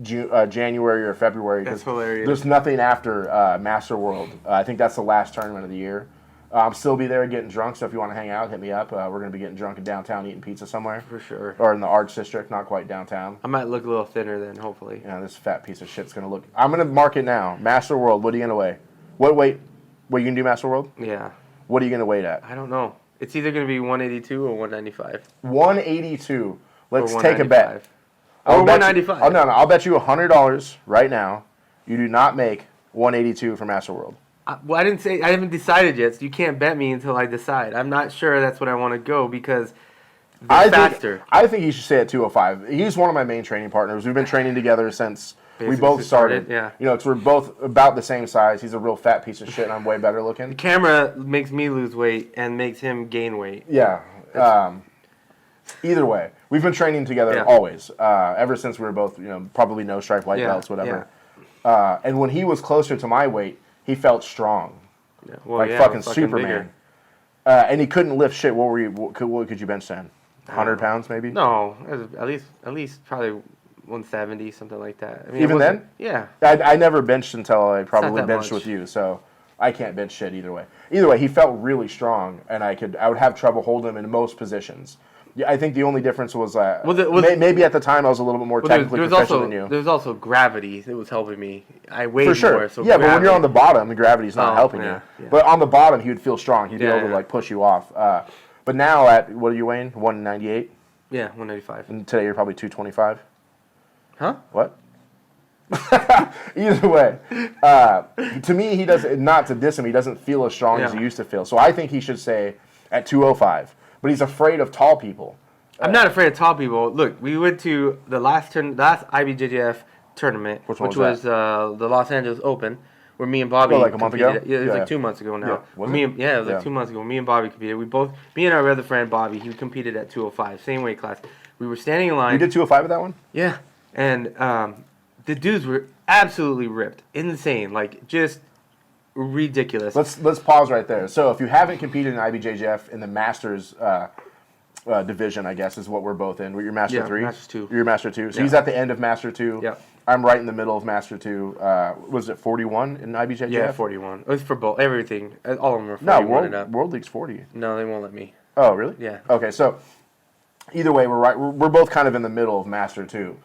Speaker 2: January or February.
Speaker 1: That's hilarious.
Speaker 2: There's nothing after Master World. I think that's the last tournament of the year. I'll still be there getting drunk, so if you want to hang out, hit me up. We're going to be getting drunk in downtown, eating pizza somewhere.
Speaker 1: For sure.
Speaker 2: Or in the Arts District, not quite downtown.
Speaker 1: I might look a little thinner then, hopefully.
Speaker 2: Yeah, this fat piece of shit's going to look... I'm going to mark it now. Master World, what are you going to weigh? What weight? What, you going to do Master World?
Speaker 1: Yeah.
Speaker 2: What are you going to weight at?
Speaker 1: I don't know. It's either going to be 182 or 195.
Speaker 2: 182. Let's
Speaker 1: or
Speaker 2: take a bet.
Speaker 1: Or 195.
Speaker 2: No, I'll bet you $100 right now you do not make 182 for Master World.
Speaker 1: I didn't say, I haven't decided yet, so you can't bet me until I decide. I'm not sure that's what I want to go because faster.
Speaker 2: I think you should stay at 205. He's one of my main training partners. We've been training together since we both started.
Speaker 1: Yeah.
Speaker 2: Because we're both about the same size. He's a real fat piece of shit, and I'm way better looking.
Speaker 1: The camera makes me lose weight and makes him gain weight.
Speaker 2: Yeah. Either way, we've been training together always. Ever since we were both, probably no stripe white belts, whatever. Yeah. And when he was closer to my weight, he felt strong, fucking Superman. And he couldn't lift shit. What could you bench then? 100 pounds maybe?
Speaker 1: No, at least probably 170, something like that. I mean,
Speaker 2: even then?
Speaker 1: Yeah.
Speaker 2: I never benched until I probably benched with you, so I can't bench shit either way. Either way, he felt really strong, and I would have trouble holding him in most positions. Yeah, I think the only difference was maybe at the time I was a little bit more technically proficient than you.
Speaker 1: There's also gravity that was helping me. I weighed
Speaker 2: for sure.
Speaker 1: more. So
Speaker 2: yeah, but when you're on the bottom, the gravity's not helping you. Yeah. But on the bottom, he would feel strong. He'd be able to push you off. But now at, what are you weighing? 198?
Speaker 1: Yeah, 195.
Speaker 2: And today you're probably 225?
Speaker 1: Huh?
Speaker 2: What? Either way, to me, he doesn't, not to diss him, he doesn't feel as strong as he used to feel. So I think he should stay at 205. But he's afraid of tall people.
Speaker 1: I'm not afraid of tall people. Look, we went to the last IBJJF tournament, which was the Los Angeles Open, where me and Bobby
Speaker 2: like a month ago?
Speaker 1: Yeah, it was like 2 months ago now.
Speaker 2: Yeah,
Speaker 1: it was like 2 months ago. Me and Bobby competed. Me and our other friend Bobby, he competed at 205, same weight class. We were standing in line.
Speaker 2: You did 205 at that one?
Speaker 1: Yeah, and the dudes were absolutely ripped, insane, like just ridiculous.
Speaker 2: Let's pause right there. So if you haven't competed in IBJJF in the Masters division, I guess, is what we're both in. You're Master 3?
Speaker 1: Master 2.
Speaker 2: You're Master 2. So he's at the end of Master 2.
Speaker 1: Yeah.
Speaker 2: I'm right in the middle of Master 2. Was it 41 in IBJJF?
Speaker 1: Yeah, 41. It was for both, everything. All of them are 41
Speaker 2: No, World League's 40.
Speaker 1: No, they won't let me.
Speaker 2: Oh, really?
Speaker 1: Yeah.
Speaker 2: Okay, so either way, we're right. We're both kind of in the middle of Master 2.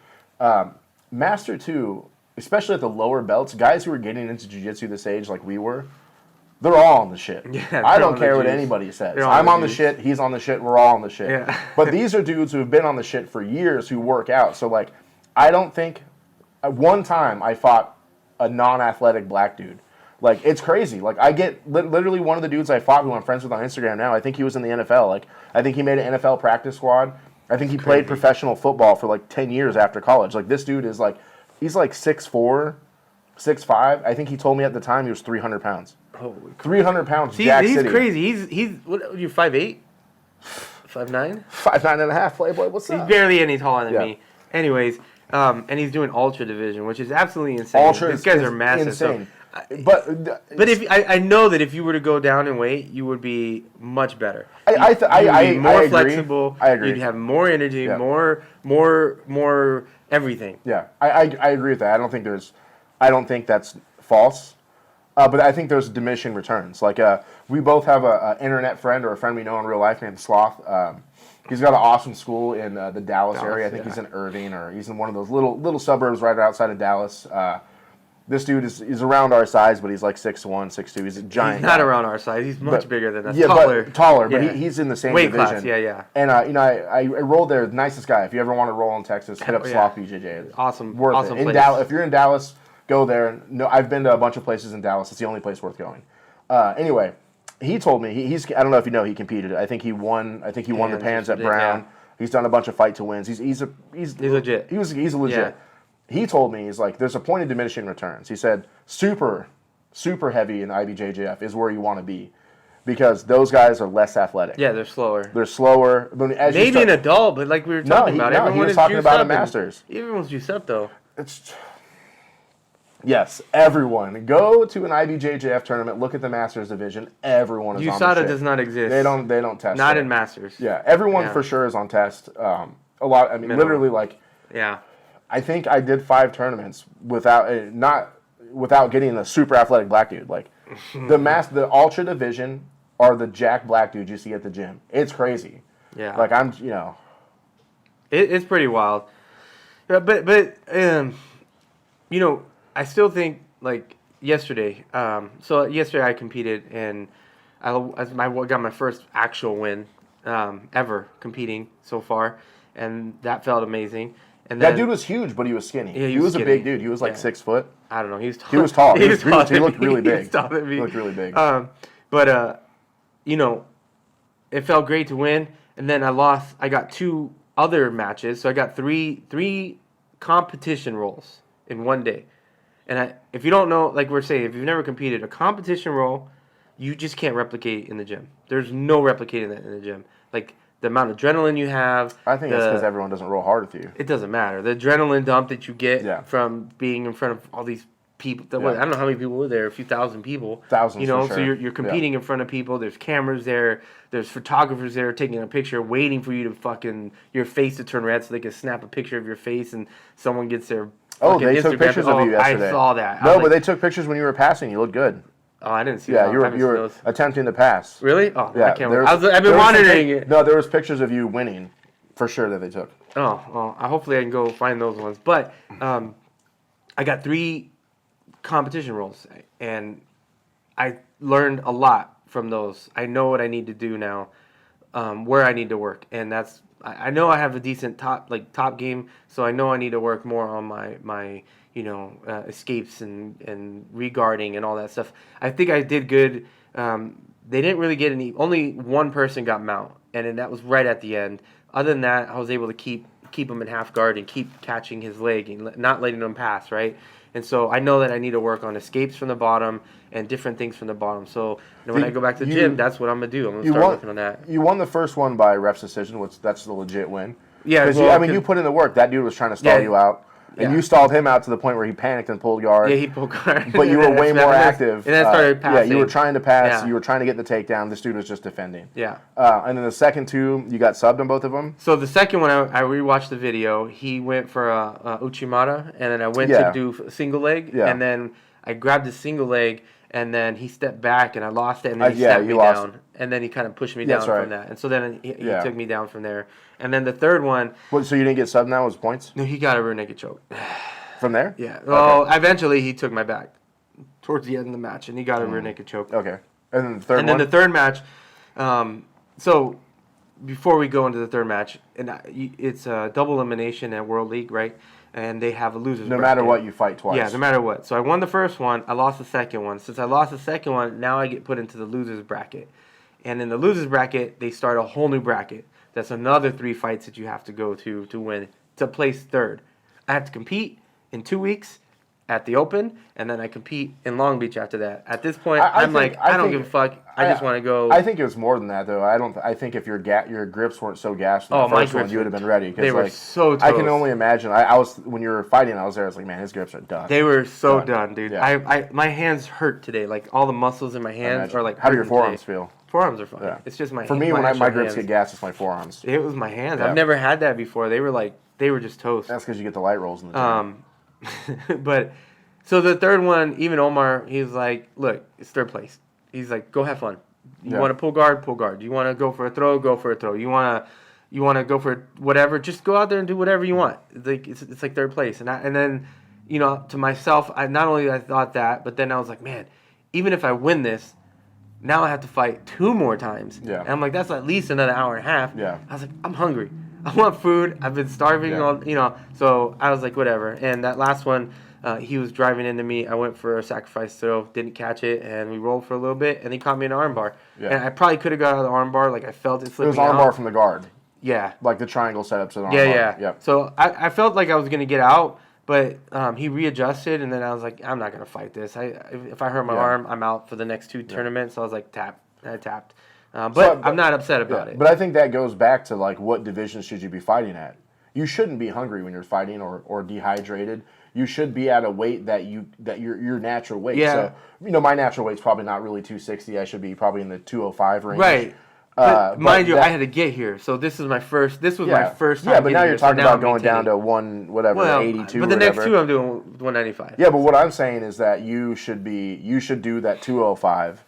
Speaker 2: Master 2, especially at the lower belts, guys who are getting into jiu-jitsu this age like we were, they're all on the shit.
Speaker 1: Yeah,
Speaker 2: I don't care what anybody says. I'm on the shit, he's on the shit, we're all on the shit.
Speaker 1: Yeah.
Speaker 2: But these are dudes who have been on the shit for years who work out. So, like, I don't think... one time I fought a non-athletic black dude. Like, it's crazy. Like, I get... literally one of the dudes I fought who I'm friends with on Instagram now, I think he was in the NFL. Like, I think he made an NFL practice squad. I think he played professional football for, like, 10 years after college. Like, this dude is, like... He's, like, 6'4", 6'5". I think he told me at the time he was 300 pounds.
Speaker 1: Holy
Speaker 2: 300 pounds,
Speaker 1: See,
Speaker 2: Jack
Speaker 1: he's
Speaker 2: City.
Speaker 1: crazy. He's what? You're 5'8", 5'9".
Speaker 2: 5'9" and a half, Playboy. What's
Speaker 1: He's
Speaker 2: up?
Speaker 1: barely any taller than me. Anyways, and he's doing ultra division, which is absolutely insane.
Speaker 2: Ultra
Speaker 1: These guys
Speaker 2: is
Speaker 1: are massive.
Speaker 2: insane.
Speaker 1: So,
Speaker 2: but
Speaker 1: if I know that if you were to go down in weight, you would be much better.
Speaker 2: I
Speaker 1: You'd be more
Speaker 2: agree.
Speaker 1: flexible.
Speaker 2: I agree.
Speaker 1: You'd have more energy,
Speaker 2: Yeah.
Speaker 1: more everything.
Speaker 2: Yeah, I agree with that. I don't think that's false. But I think there's diminishing returns. Like, we both have a internet friend or a friend we know in real life named Sloth. He's got an awesome school in the Dallas area. I think he's in Irving, or he's in one of those little suburbs right outside of Dallas. This dude is around our size, but he's like 6'1", 6'2". He's a giant.
Speaker 1: He's not
Speaker 2: guy.
Speaker 1: around our size. He's much bigger than us.
Speaker 2: Yeah,
Speaker 1: Taller.
Speaker 2: But
Speaker 1: Yeah.
Speaker 2: he's in the same
Speaker 1: weight
Speaker 2: division.
Speaker 1: class. Yeah.
Speaker 2: And I rolled there. Nicest guy. If you ever want to roll in Texas, hit up Sloth BJJ.
Speaker 1: Awesome.
Speaker 2: Worth
Speaker 1: awesome
Speaker 2: it. In
Speaker 1: place.
Speaker 2: Dallas, if you're in Dallas, go there. No, I've been to a bunch of places in Dallas. It's the only place worth going. Anyway, he told me he's. I don't know if you know, he competed. I think he won. The Pans at Brown.
Speaker 1: Yeah.
Speaker 2: He's done a bunch of fight to wins. He's
Speaker 1: legit.
Speaker 2: He's legit.
Speaker 1: Yeah.
Speaker 2: He told me, he's like, there's a point of diminishing returns. He said, super heavy in the IBJJF is where you want to be, because those guys are less athletic.
Speaker 1: Yeah, they're slower.
Speaker 2: They're slower. But as
Speaker 1: Maybe an adult, but like we were talking about,
Speaker 2: he
Speaker 1: everyone
Speaker 2: was
Speaker 1: is
Speaker 2: talking
Speaker 1: juiced
Speaker 2: about
Speaker 1: up
Speaker 2: a Masters.
Speaker 1: Everyone's juiced up though.
Speaker 2: Yes, everyone. Go to an IBJJF tournament, look at the Masters division. Everyone is on the shit.
Speaker 1: USADA does not exist.
Speaker 2: They don't test.
Speaker 1: Not
Speaker 2: it.
Speaker 1: in Masters.
Speaker 2: Yeah, everyone for sure is on test. A lot. I mean, literally, like.
Speaker 1: Yeah.
Speaker 2: I think I did 5 tournaments without getting a super athletic black dude. Like the ultra division are the jack black dudes you see at the gym. It's crazy.
Speaker 1: Yeah.
Speaker 2: Like
Speaker 1: It's pretty wild. But I still think like yesterday. So yesterday I competed and I got my first actual win ever competing so far, and that felt amazing. And
Speaker 2: that dude was huge, but he was skinny.
Speaker 1: Yeah,
Speaker 2: he was
Speaker 1: skinny.
Speaker 2: a big dude. He was like 6 foot.
Speaker 1: I don't know. He was tall.
Speaker 2: He was tall. He looked really big.
Speaker 1: He was taller than me.
Speaker 2: He looked really big.
Speaker 1: But it felt great to win, and then I lost. I got 2 other matches, so I got three competition rolls in one day. And if you don't know, like we're saying, if you've never competed, a competition roll, you just can't replicate in the gym. There's no replicating that in the gym. Like the amount of adrenaline you have.
Speaker 2: I think it's because everyone doesn't roll hard with you.
Speaker 1: It doesn't matter. The adrenaline dump that you get from being in front of all these people. I don't know how many people were there. A few thousand people.
Speaker 2: Thousands.
Speaker 1: You know,
Speaker 2: for
Speaker 1: so
Speaker 2: sure.
Speaker 1: you're competing in front of people. There's cameras there. There's photographers there taking a picture, waiting for you to your face to turn red so they can snap a picture of your face, and someone gets their.
Speaker 2: Oh, they took pictures of you yesterday.
Speaker 1: I saw that.
Speaker 2: No, but they took pictures when you were passing. You looked good.
Speaker 1: Oh, I didn't see
Speaker 2: that.
Speaker 1: Yeah,
Speaker 2: you were attempting to pass.
Speaker 1: Really? Oh,
Speaker 2: yeah,
Speaker 1: I can't wait. I've been monitoring it.
Speaker 2: No, there was pictures of you winning, for sure, that they took.
Speaker 1: Oh, well, hopefully I can go find those ones. But I got 3 competition rolls, and I learned a lot from those. I know what I need to do now, where I need to work, and that's. I know I have a decent top game, so I know I need to work more on my escapes and regarding and all that stuff. I think I did good. They didn't really get any. Only one person got mount, and that was right at the end. Other than that, I was able to keep him in half guard and keep catching his leg and not letting him pass, right? And so I know that I need to work on escapes from the bottom and different things from the bottom. So when I go back to the gym, that's what I'm going to do. I'm going to start working on that.
Speaker 2: You won the first one by ref's decision, which that's the legit win.
Speaker 1: Yeah.
Speaker 2: Because you put in the work. That dude was trying to stall you out. And you stalled him out to the point where he panicked and pulled guard.
Speaker 1: Yeah, he pulled guard.
Speaker 2: But you were way more active.
Speaker 1: And then started passing.
Speaker 2: Yeah, you were trying to pass.
Speaker 1: Yeah.
Speaker 2: You were trying to get the takedown. This dude was just defending.
Speaker 1: Yeah.
Speaker 2: And then the second two, you got subbed on both of them?
Speaker 1: So the second one, I rewatched the video. He went for a Uchimata, and then I went to do a single leg. Yeah. And then I grabbed the single leg, and then he stepped back, and I lost it, and then he stepped me down. And then he kind of pushed me down from that. And so then he took me down from there. And then the third one...
Speaker 2: So you didn't get subbed now? Was points?
Speaker 1: No, he got a rear naked choke.
Speaker 2: From there?
Speaker 1: Yeah. Well, eventually he took my back towards the end of the match, and he got a rear naked choke.
Speaker 2: Okay. And then the third one?
Speaker 1: And then the third match... so before we go into the third match, and it's a double elimination at World League, right? And they have a loser's bracket.
Speaker 2: No matter what, you fight twice.
Speaker 1: Yeah, no matter what. So I won the first one. I lost the second one. Since I lost the second one, now I get put into the loser's bracket. And in the loser's bracket, they start a whole new bracket. That's another 3 fights that you have to go to win, to place third. I have to compete in 2 weeks at the Open, and then I compete in Long Beach after that. At this point, I don't give a fuck. I just want to go.
Speaker 2: I think it was more than that, though. I think if your grips weren't so gassed in the first one, you would have been ready.
Speaker 1: They were so toast.
Speaker 2: I can only imagine. I was when you were fighting, I was there. I was like, man, his grips are done.
Speaker 1: They were so done, dude. Yeah. My hands hurt today. Like all the muscles in my hands are like.
Speaker 2: How do your forearms feel?
Speaker 1: Forearms are fine. Yeah. It's just my.
Speaker 2: For me, when my grips get gassed, it's my forearms.
Speaker 1: It was my hands. Yeah. I've never had that before. They were just toast.
Speaker 2: That's because you get the light rolls in the gym.
Speaker 1: But. So the third one, even Omar, he's like, look, it's third place. He's like, go have fun. You want to pull guard, pull guard. You want to go for a throw, go for a throw. You want to go for whatever, just go out there and do whatever you want. It's like third place. And then, to myself, I thought that, but then I was like, man, even if I win this, now I have to fight 2 more times. Yeah. And I'm like, that's at least another hour and a half. Yeah. I was like, I'm hungry. I want food. I've been starving so I was like, whatever. And that last one, he was driving into me. I went for a sacrifice throw, didn't catch it, and we rolled for a little bit, and he caught me in an armbar. Yeah. And I probably could have got out of the armbar. Like, I felt it slipping out.
Speaker 2: It was armbar from the guard.
Speaker 1: Yeah.
Speaker 2: Like the triangle setup to the armbar.
Speaker 1: Yeah. Yep. So I felt like I was going to get out, but he readjusted, and then I was like, I'm not going to fight this. If I hurt my arm, I'm out for the next 2 tournaments. So I was like, I tapped. But I'm not upset about it.
Speaker 2: But I think that goes back to, like, what division should you be fighting at? You shouldn't be hungry when you're fighting or dehydrated. You should be at a weight that your natural weight. Yeah. So, my natural weight's probably not really 260. I should be probably in the 205 range.
Speaker 1: Right. But mind you, I had to get here. So this was my first time.
Speaker 2: Yeah, but now you're talking about going down to 82
Speaker 1: but the next 2 I'm doing 195.
Speaker 2: Yeah, but what I'm saying is that you should do that 205,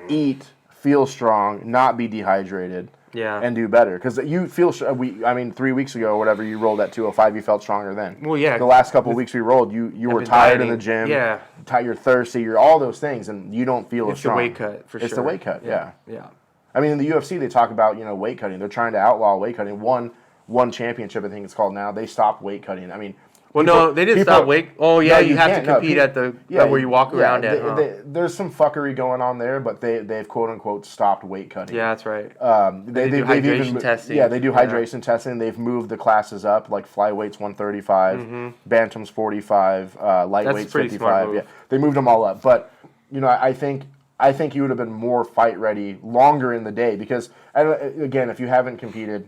Speaker 2: eat, feel strong, not be dehydrated. Yeah, and do better because you feel. 3 weeks ago or whatever, you rolled at 205. You felt stronger then.
Speaker 1: Well, yeah.
Speaker 2: The last couple of weeks we rolled, you were tired in the gym. Yeah, you're thirsty. You're all those things, and you don't feel as strong.
Speaker 1: It's the weight cut for sure.
Speaker 2: It's the weight cut. Yeah.
Speaker 1: Yeah.
Speaker 2: I mean, in the UFC, they talk about weight cutting. They're trying to outlaw weight cutting. One championship, I think it's called now. They stopped weight cutting. I mean.
Speaker 1: Well, no, they didn't stop weight. Oh, yeah, you have to compete at the where you walk around at.
Speaker 2: There's some fuckery going on there, but they've quote unquote stopped weight cutting.
Speaker 1: Yeah, that's right.
Speaker 2: They do hydration testing. Yeah, they do hydration testing. They've moved the classes up, like flyweight's 135, bantam's 45, lightweight's 55. Yeah, they moved them all up. But I think you would have been more fight ready longer in the day because again, if you haven't competed.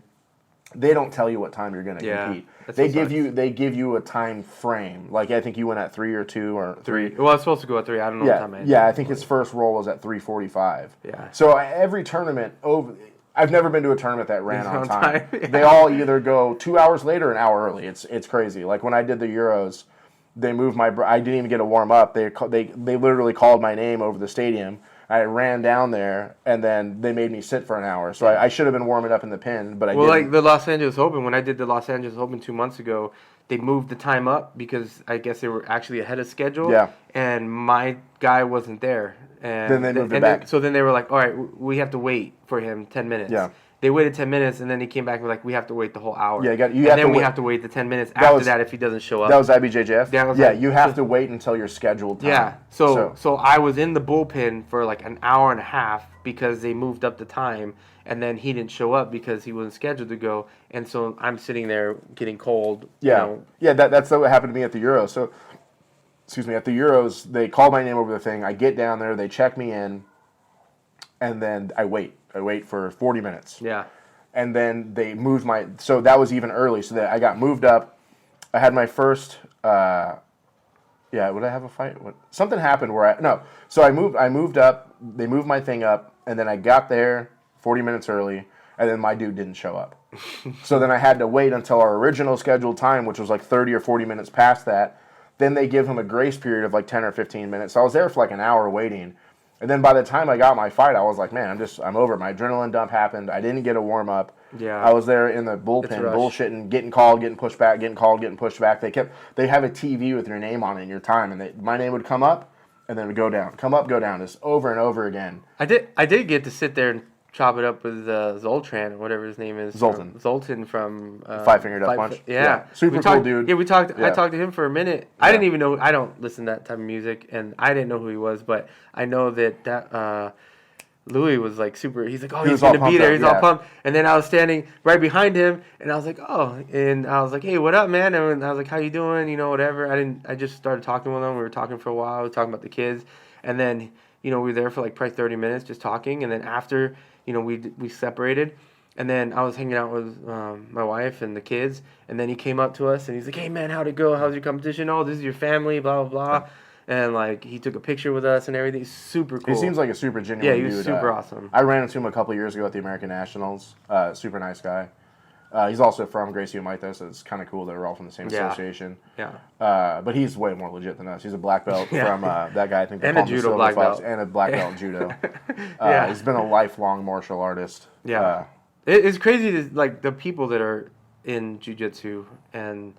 Speaker 2: They don't tell you what time you're going to compete. They give you a time frame. Like I think you went at 3 or 2 or 3.
Speaker 1: Well, I was supposed to go at 3. I don't know what time I had.
Speaker 2: Yeah, I think his first roll was at 3:45. Yeah. So every tournament I've never been to a tournament that ran on time. Yeah. They all either go 2 hours later or an hour early. It's crazy. Like when I did the Euros, they moved I didn't even get a warm up. They literally called my name over the stadium. I ran down there, and then they made me sit for an hour. So I should have been warming up in the pin, but I didn't. Well,
Speaker 1: like the Los Angeles Open, when I did the Los Angeles Open 2 months ago, they moved the time up because I guess they were actually ahead of schedule. Yeah. And my guy wasn't there. And
Speaker 2: then they moved it back.
Speaker 1: So then they were like, all right, we have to wait for him 10 minutes. Yeah. They waited 10 minutes, and then he came back and was like, we have to wait the whole hour. Yeah, we have to wait the 10 minutes after that if he doesn't show up.
Speaker 2: That was IBJJF? Yeah, you have to wait until your scheduled time.
Speaker 1: Yeah, so I was in the bullpen for like an hour and a half because they moved up the time, and then he didn't show up because he wasn't scheduled to go, and so I'm sitting there getting cold.
Speaker 2: Yeah, that's what happened to me at the Euros. So, at the Euros, they called my name over the thing. I get down there, they check me in, and then I wait. I wait for 40 minutes. Yeah. And then they moved so that was even early. So that I got moved up. I had my first Yeah, would I have a fight? Something happened where So I moved up. They moved my thing up, and then I got there 40 minutes early, and then my dude didn't show up. So then I had to wait until our original scheduled time, which was like 30 or 40 minutes past that. Then they give him a grace period of like 10 or 15 minutes. So I was there for like an hour waiting. And then by the time I got my fight, I was like, man, I'm over it. My adrenaline dump happened. I didn't get a warm up.
Speaker 1: Yeah.
Speaker 2: I was there in the bullpen, bullshitting, getting called, getting pushed back, getting called, getting pushed back. They have a TV with your name on it and your time, and my name would come up, and then it would go down, come up, go down, just over and over again.
Speaker 1: I did get to sit there and chop it up with Zoltran, or whatever his name is. Zoltan from
Speaker 2: Five Finger Death Punch.
Speaker 1: Yeah.
Speaker 2: Super cool dude.
Speaker 1: Yeah, I talked to him for a minute. Yeah. I didn't even know. I don't listen to that type of music, and I didn't know who he was, but I know that Louis was like super. He's like, oh, he's gonna be there. He's all pumped. And then I was standing right behind him, and I was like, oh, and I was like, hey, what up, man? And I was like, how you doing? You know, whatever. I just started talking with him. We were talking for a while. We were talking about the kids, and then we were there for like probably 30 minutes just talking, and then after. We separated, and then I was hanging out with my wife and the kids, and then he came up to us, and he's like, hey, man, how'd it go? How's your competition? Oh, this is your family, blah, blah, blah. And, like, he took a picture with us and everything. Super cool.
Speaker 2: He seems like a super genuine dude.
Speaker 1: Yeah, he was super awesome.
Speaker 2: I ran into him a couple years ago at the American Nationals. Super nice guy. He's also from Gracie Umaita, so it's kind of cool that we're all from the same association.
Speaker 1: Yeah.
Speaker 2: But he's way more legit than us. He's a black belt from that guy. I think
Speaker 1: and a judo black belt.
Speaker 2: And a black belt in judo. He's been a lifelong martial artist.
Speaker 1: Yeah. It's crazy, like, the people that are in jiu-jitsu, and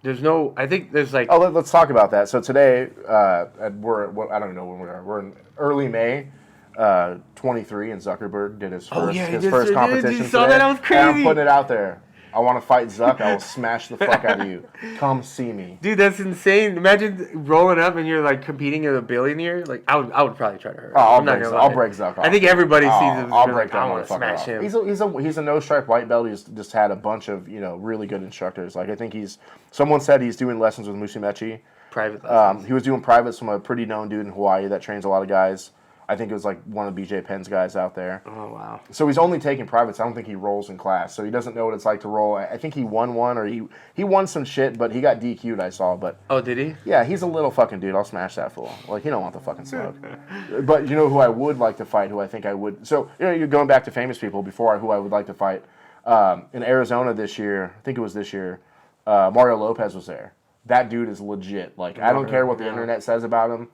Speaker 1: there's no, I think there's like...
Speaker 2: Oh, let's talk about that. So today, I don't know when we are. We're in early May. 23, and Zuckerberg did his first competition.
Speaker 1: You saw that? That was crazy.
Speaker 2: And I'm putting it out there. I want to fight Zuck. I will smash the fuck out of you. Come see me,
Speaker 1: dude. That's insane. Imagine rolling up and you're like competing as a billionaire. Like I would probably try to hurt.
Speaker 2: I'll break Zuck off.
Speaker 1: I think everybody sees him.
Speaker 2: I'll break that
Speaker 1: I want to smash him.
Speaker 2: He's a no stripe white belt. He's just had a bunch of really good instructors. Like I think someone said he's doing lessons with Musimechi.
Speaker 1: Private lessons.
Speaker 2: He was doing privates from a pretty known dude in Hawaii that trains a lot of guys. I think it was like one of BJ Penn's guys out there.
Speaker 1: Oh, wow.
Speaker 2: So he's only taking privates. I don't think he rolls in class. So he doesn't know what it's like to roll. I think he won one, or he won some shit, but he got DQ'd, I saw. But
Speaker 1: oh, did he?
Speaker 2: Yeah, he's a little fucking dude. I'll smash that fool. Like, he don't want the fucking smoke. But you know who I would like to fight, who I think I would. So, you're going back to famous people who I would like to fight. In Arizona this year, I think it was this year, Mario Lopez was there. That dude is legit. Like, I don't care what the internet says about him.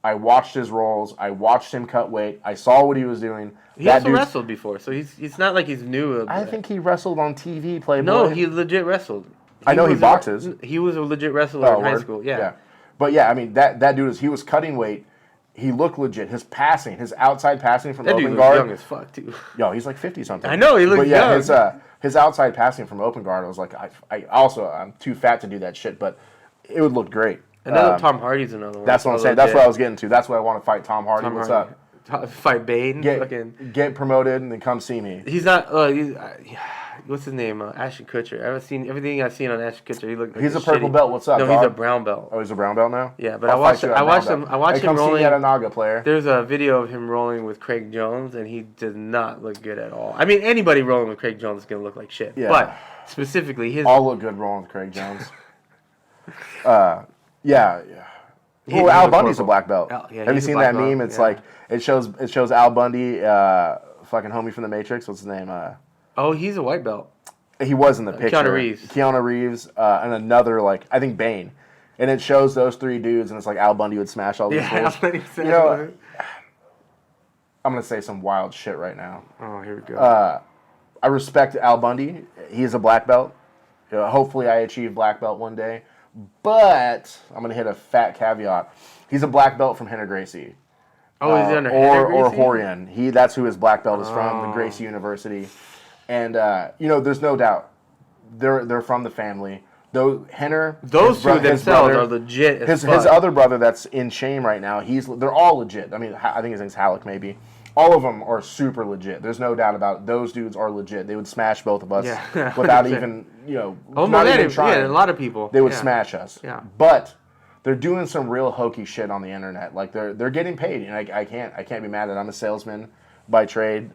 Speaker 2: I watched his rolls. I watched him cut weight. I saw what he was doing.
Speaker 1: He also wrestled before, so he's not like he's new.
Speaker 2: I think he wrestled on TV, Playboy.
Speaker 1: No, he legit wrestled.
Speaker 2: I know he boxes.
Speaker 1: He was a legit wrestler in high school. Yeah.
Speaker 2: But yeah, I mean that dude he was cutting weight. He looked legit. His outside passing from open guard.
Speaker 1: That dude was young as fuck too.
Speaker 2: Yo, he's like 50 something.
Speaker 1: I know he looks young.
Speaker 2: But his outside passing from open guard, I was like, I'm too fat to do that shit, but it would look great.
Speaker 1: Tom Hardy's another one.
Speaker 2: That's what I'm saying. That's what I was getting to. That's why I want to fight Tom Hardy. What's up?
Speaker 1: Fight Bane.
Speaker 2: Get promoted and then come see me.
Speaker 1: He's not. What's his name? Ashton Kutcher. Everything I've seen on Ashton Kutcher. He looked like
Speaker 2: he's a purple belt. What's up?
Speaker 1: No,
Speaker 2: dog?
Speaker 1: he's a brown belt.
Speaker 2: Oh, he's a brown belt now.
Speaker 1: Yeah, but I watched him. I watched him rolling.
Speaker 2: Come see me at a Naga, player.
Speaker 1: There's a video of him rolling with Craig Jones, and he does not look good at all. I mean, anybody rolling with Craig Jones is gonna look like shit. Yeah. But specifically his.
Speaker 2: All look good rolling with Craig Jones. Yeah. Well, Al Bundy's a black belt. Have you seen that meme? It's like it shows Al Bundy, fucking homie from the Matrix. What's his name?
Speaker 1: He's a white belt.
Speaker 2: He was in the picture.
Speaker 1: Keanu
Speaker 2: Reeves, and another I think Bane, and it shows those three dudes, and it's like Al Bundy would smash all these fools. I'm gonna say some wild shit right now.
Speaker 1: Oh, here we go.
Speaker 2: I respect Al Bundy. He's a black belt. Hopefully, I achieve black belt one day. But I'm going to hit a fat caveat. He's a black belt from Henner Gracie.
Speaker 1: Oh, is he under Henner Gracie?
Speaker 2: Or Horian. That's who his black belt is from, the Gracie University. And, there's no doubt. They're from the family. Those two themselves are legit as fuck. His other brother that's in shame right now, they're all legit. I mean, I think his name's Halleck maybe. All of them are super legit. There's no doubt about it. Those dudes are legit. They would smash both of us without even, not even trying.
Speaker 1: Yeah, a lot of people.
Speaker 2: They would smash us.
Speaker 1: Yeah.
Speaker 2: But they're doing some real hokey shit on the internet. Like they're getting paid, and I can't be mad at it. I'm a salesman. by trade.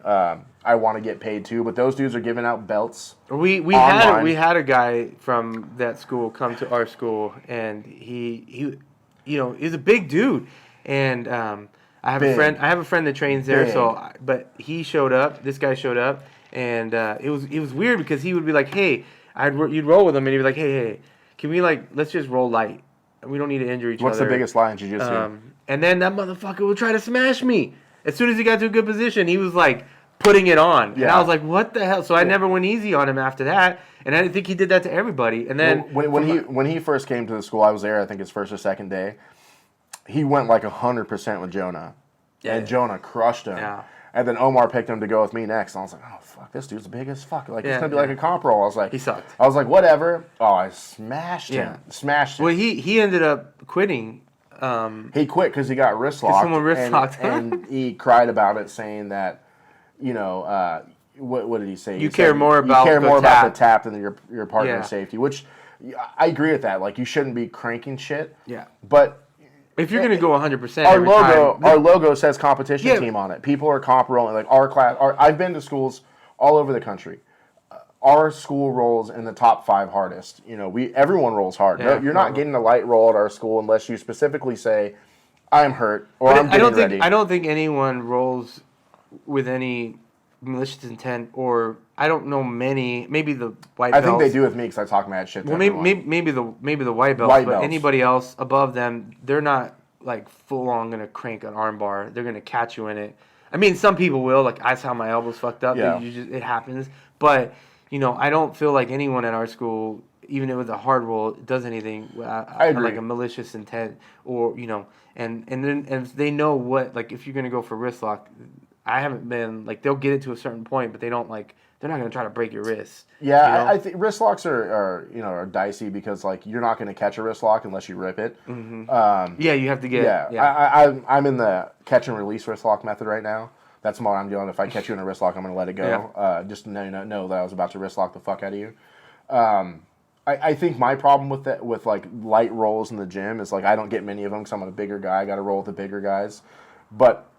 Speaker 2: I want to get paid too, but those dudes are giving out belts.
Speaker 1: We
Speaker 2: online.
Speaker 1: had a guy from that school come to our school, and he he's a big dude, and I have a friend that trains there.
Speaker 2: Big.
Speaker 1: But he showed up. This guy showed up, and it was weird because he would be like, hey, you'd roll with him, and he'd be like, hey, can we let's just roll light. We don't need to injure each other.
Speaker 2: What's the biggest lie in jiu-jitsu?
Speaker 1: And then that motherfucker would try to smash me. As soon as he got to a good position, he was like putting it on.
Speaker 2: Yeah.
Speaker 1: And I was like, what the hell? So I never went easy on him after that. And I didn't think he did that to everybody. And then
Speaker 2: when he first came to the school, I was there, I think his first or second day. He went like 100% with Jonah. Yeah. And Jonah crushed him. Yeah. And then Omar picked him to go with me next. And I was like, oh, fuck, this dude's big as fuck. Like, it's going to be like a comp roll. I was like...
Speaker 1: He sucked.
Speaker 2: I was like, whatever. Oh, I smashed him. Smashed him.
Speaker 1: Well, he ended up quitting.
Speaker 2: He quit because he got wrist locked.
Speaker 1: Someone wrist locked
Speaker 2: him. And he cried about it, saying that, what did he say?
Speaker 1: You care more about
Speaker 2: the tap than your partner's safety, which I agree with that. Like, you shouldn't be cranking shit.
Speaker 1: Yeah.
Speaker 2: But...
Speaker 1: if you're going to go 100%
Speaker 2: our logo says competition team on it. People are comp rolling. Like our class, I've been to schools all over the country. Our school rolls in the top 5 hardest. Everyone rolls hard.
Speaker 1: Yeah,
Speaker 2: you're not getting a light roll at our school unless you specifically say, I'm hurt or I'm getting ready.
Speaker 1: I don't think anyone rolls with any malicious intent, or I don't know many. Maybe the white belts.
Speaker 2: I think they do with me because I talk mad shit to everyone.
Speaker 1: maybe the white belts, but anybody else above them, they're not like full on gonna crank an arm bar. They're gonna catch you in it. I mean, some people will. Like, I saw my elbows fucked up.
Speaker 2: Yeah.
Speaker 1: It happens. But I don't feel like anyone at our school, even if it was a hard roll, does anything like a malicious intent, or and then if they know what, like, if you're gonna go for wrist lock. I haven't been, like, they'll get it to a certain point, but they don't, like, they're not going to try to break your wrist.
Speaker 2: Yeah, I think wrist locks are dicey because, like, you're not going to catch a wrist lock unless you rip it.
Speaker 1: Mm-hmm. You have to get...
Speaker 2: Yeah. I'm in the catch and release wrist lock method right now. That's what I'm doing. If I catch you in a wrist lock, I'm going to let it go. Yeah. Just to know that I was about to wrist lock the fuck out of you. I think my problem with that, with, like, light rolls in the gym is, like, I don't get many of them because I'm a bigger guy. I got to roll with the bigger guys. But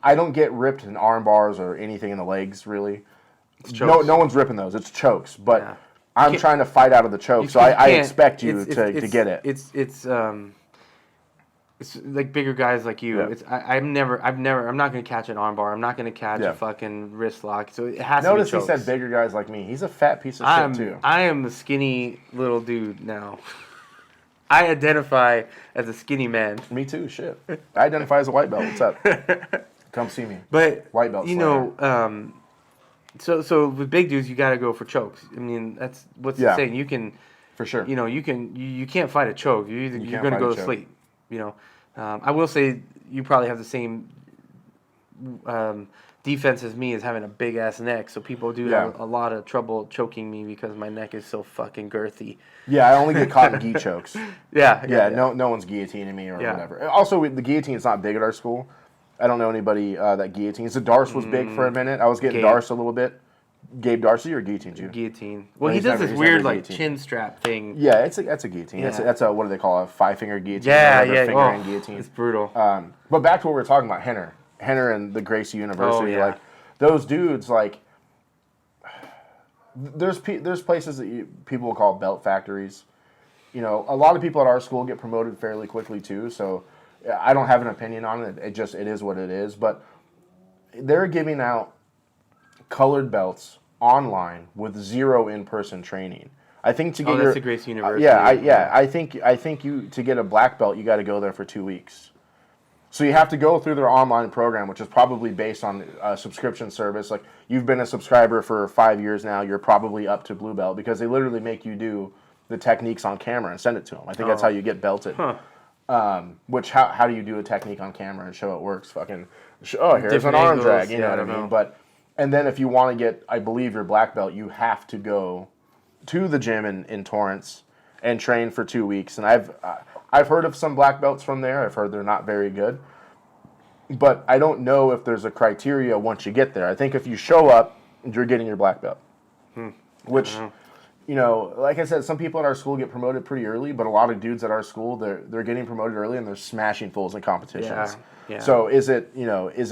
Speaker 2: I don't get ripped in arm bars or anything in the legs, really. No one's ripping those. It's chokes. But I'm trying to fight out of the choke, so I expect you to get it.
Speaker 1: It's like bigger guys like you. Yeah. I'm not going to catch an arm bar. I'm not going to catch a fucking wrist lock. So it has to be chokes.
Speaker 2: Notice he said bigger guys like me. He's a fat piece of shit, too.
Speaker 1: I am a skinny little dude now. I identify as a skinny man.
Speaker 2: Me too, shit. I identify as a white belt. What's up? Come see me.
Speaker 1: But
Speaker 2: white belt.
Speaker 1: So with big dudes, you got to go for chokes. I mean, that's what's the saying. You can,
Speaker 2: for sure.
Speaker 1: You can't fight a choke. You're going to go to sleep. I will say you probably have the same defense as me, as having a big ass neck. So people do have a lot of trouble choking me because my neck is so fucking girthy.
Speaker 2: Yeah, I only get caught in gi chokes.
Speaker 1: Yeah.
Speaker 2: No one's guillotining me or whatever. Also, the guillotine's not big at our school. I don't know anybody that guillotines. The Darce was big for a minute. I was getting Darce a little bit. Gabe Darcy or guillotine you?
Speaker 1: Guillotine. Well, he does this weird like chin strap thing.
Speaker 2: Yeah, that's a guillotine. Yeah. That's a what do they call a 5-finger guillotine?
Speaker 1: Yeah.
Speaker 2: Guillotine.
Speaker 1: It's brutal.
Speaker 2: But back to what we were talking about, Henner and the Gracie University. Like those dudes, like there's places that people will call belt factories. A lot of people at our school get promoted fairly quickly too. So I don't have an opinion on it. It is what it is. But they're giving out colored belts online with 0 in-person training. I think to get
Speaker 1: that's the Gracie University.
Speaker 2: I think you to get a black belt, you got to go there for 2 weeks. So you have to go through their online program, which is probably based on a subscription service. Like, you've been a subscriber for 5 years now, you're probably up to blue belt because they literally make you do the techniques on camera and send it to them. I think that's how you get belted.
Speaker 1: Huh.
Speaker 2: Which how do you do a technique on camera and show it works? Here's an arm drag. You know what I mean? But and then if you want to get, I believe, your black belt, you have to go to the gym in Torrance and train for 2 weeks. And I've heard of some black belts from there. I've heard they're not very good. But I don't know if there's a criteria once you get there. I think if you show up, you're getting your black belt. Which you know, like I said, some people at our school get promoted pretty early, but a lot of dudes at our school, they're getting promoted early and they're smashing fools in competitions.
Speaker 1: Yeah.
Speaker 2: So is it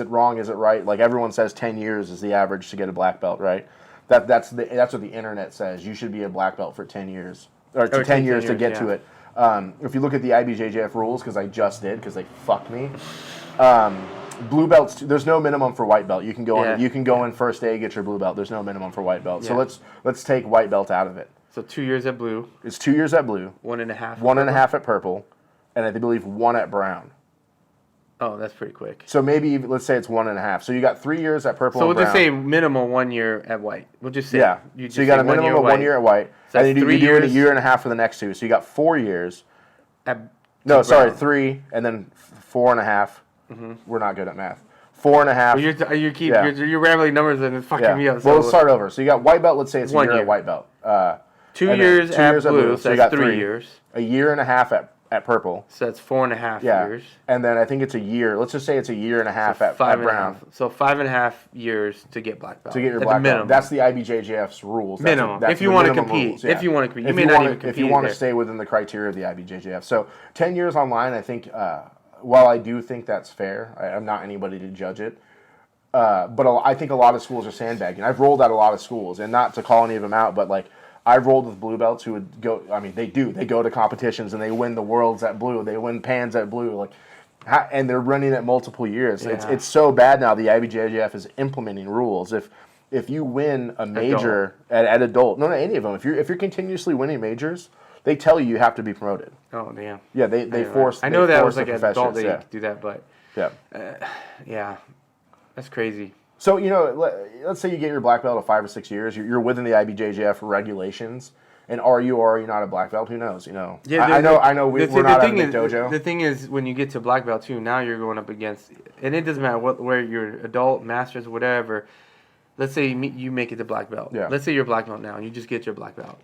Speaker 2: wrong? Is it right? Like everyone says 10 years is the average to get a black belt, right? That's what the internet says. You should be a black belt for 10 years. Or 10 years to get to it. If you look at the IBJJF rules, because I just did, because they fucked me, blue belts, there's no minimum for white belt. You can go in first day, get your blue belt. There's no minimum for white belt. So let's take white belt out of it.
Speaker 1: So 2 years at blue.
Speaker 2: It's 2 years at blue.
Speaker 1: 1.5.
Speaker 2: 1.5 at purple, and I believe 1 at brown.
Speaker 1: Oh, that's pretty quick.
Speaker 2: So maybe let's say it's 1.5. So you got 3 years at purple.
Speaker 1: So
Speaker 2: we'll
Speaker 1: just say minimum 1 year at white. We'll just say
Speaker 2: So you got a minimum of 1 year at white,
Speaker 1: so
Speaker 2: and then you do a year and a half for the next two. So you got 4 years. No, sorry, 3, and then 4.5. Mm-hmm. We're not good at math. 4.5.
Speaker 1: Well, you're rambling numbers and it's fucking me up.
Speaker 2: So well, let's start over. So you got white belt. Let's say it's a year at white belt.
Speaker 1: 2 years at blue. So you got 3 years.
Speaker 2: A year and a half at purple.
Speaker 1: So that's 4.5 years.
Speaker 2: And then I think it's a year. Let's just say it's a year and a half at brown.
Speaker 1: So 5.5 years to get black belt.
Speaker 2: To get your black belt. That's the IBJJF's rules.
Speaker 1: Minimum. If you want to compete. If you want to compete. You may not even compete.
Speaker 2: If you want to stay within the criteria of the IBJJF. So 10 years online, I think, while I do think that's fair, I'm not anybody to judge it. But I think a lot of schools are sandbagging. I've rolled out a lot of schools, and not to call any of them out, but like I've rolled with blue belts who would go. I mean, they do. They go to competitions and they win the worlds at blue. They win pans at blue. Like, and they're running it multiple years. Yeah. It's so bad now. The IBJJF is implementing rules. If you win a major at adult, no, any of them. If you're continuously winning majors, they tell you have to be promoted.
Speaker 1: Oh damn.
Speaker 2: Yeah, they force.
Speaker 1: I know that was like an adult they do that, but
Speaker 2: yeah,
Speaker 1: that's crazy.
Speaker 2: So, you know, let's say you get your black belt at 5 or 6 years. You're within the IBJJF regulations. And are you not a black belt? Who knows? You know. Yeah, I know. We're not at a dojo.
Speaker 1: The thing is, when you get to black belt too, now you're going up against, and it doesn't matter where you're adult, masters, whatever. Let's say you make it to black belt.
Speaker 2: Yeah.
Speaker 1: Let's say you're black belt now, and you just get your black belt,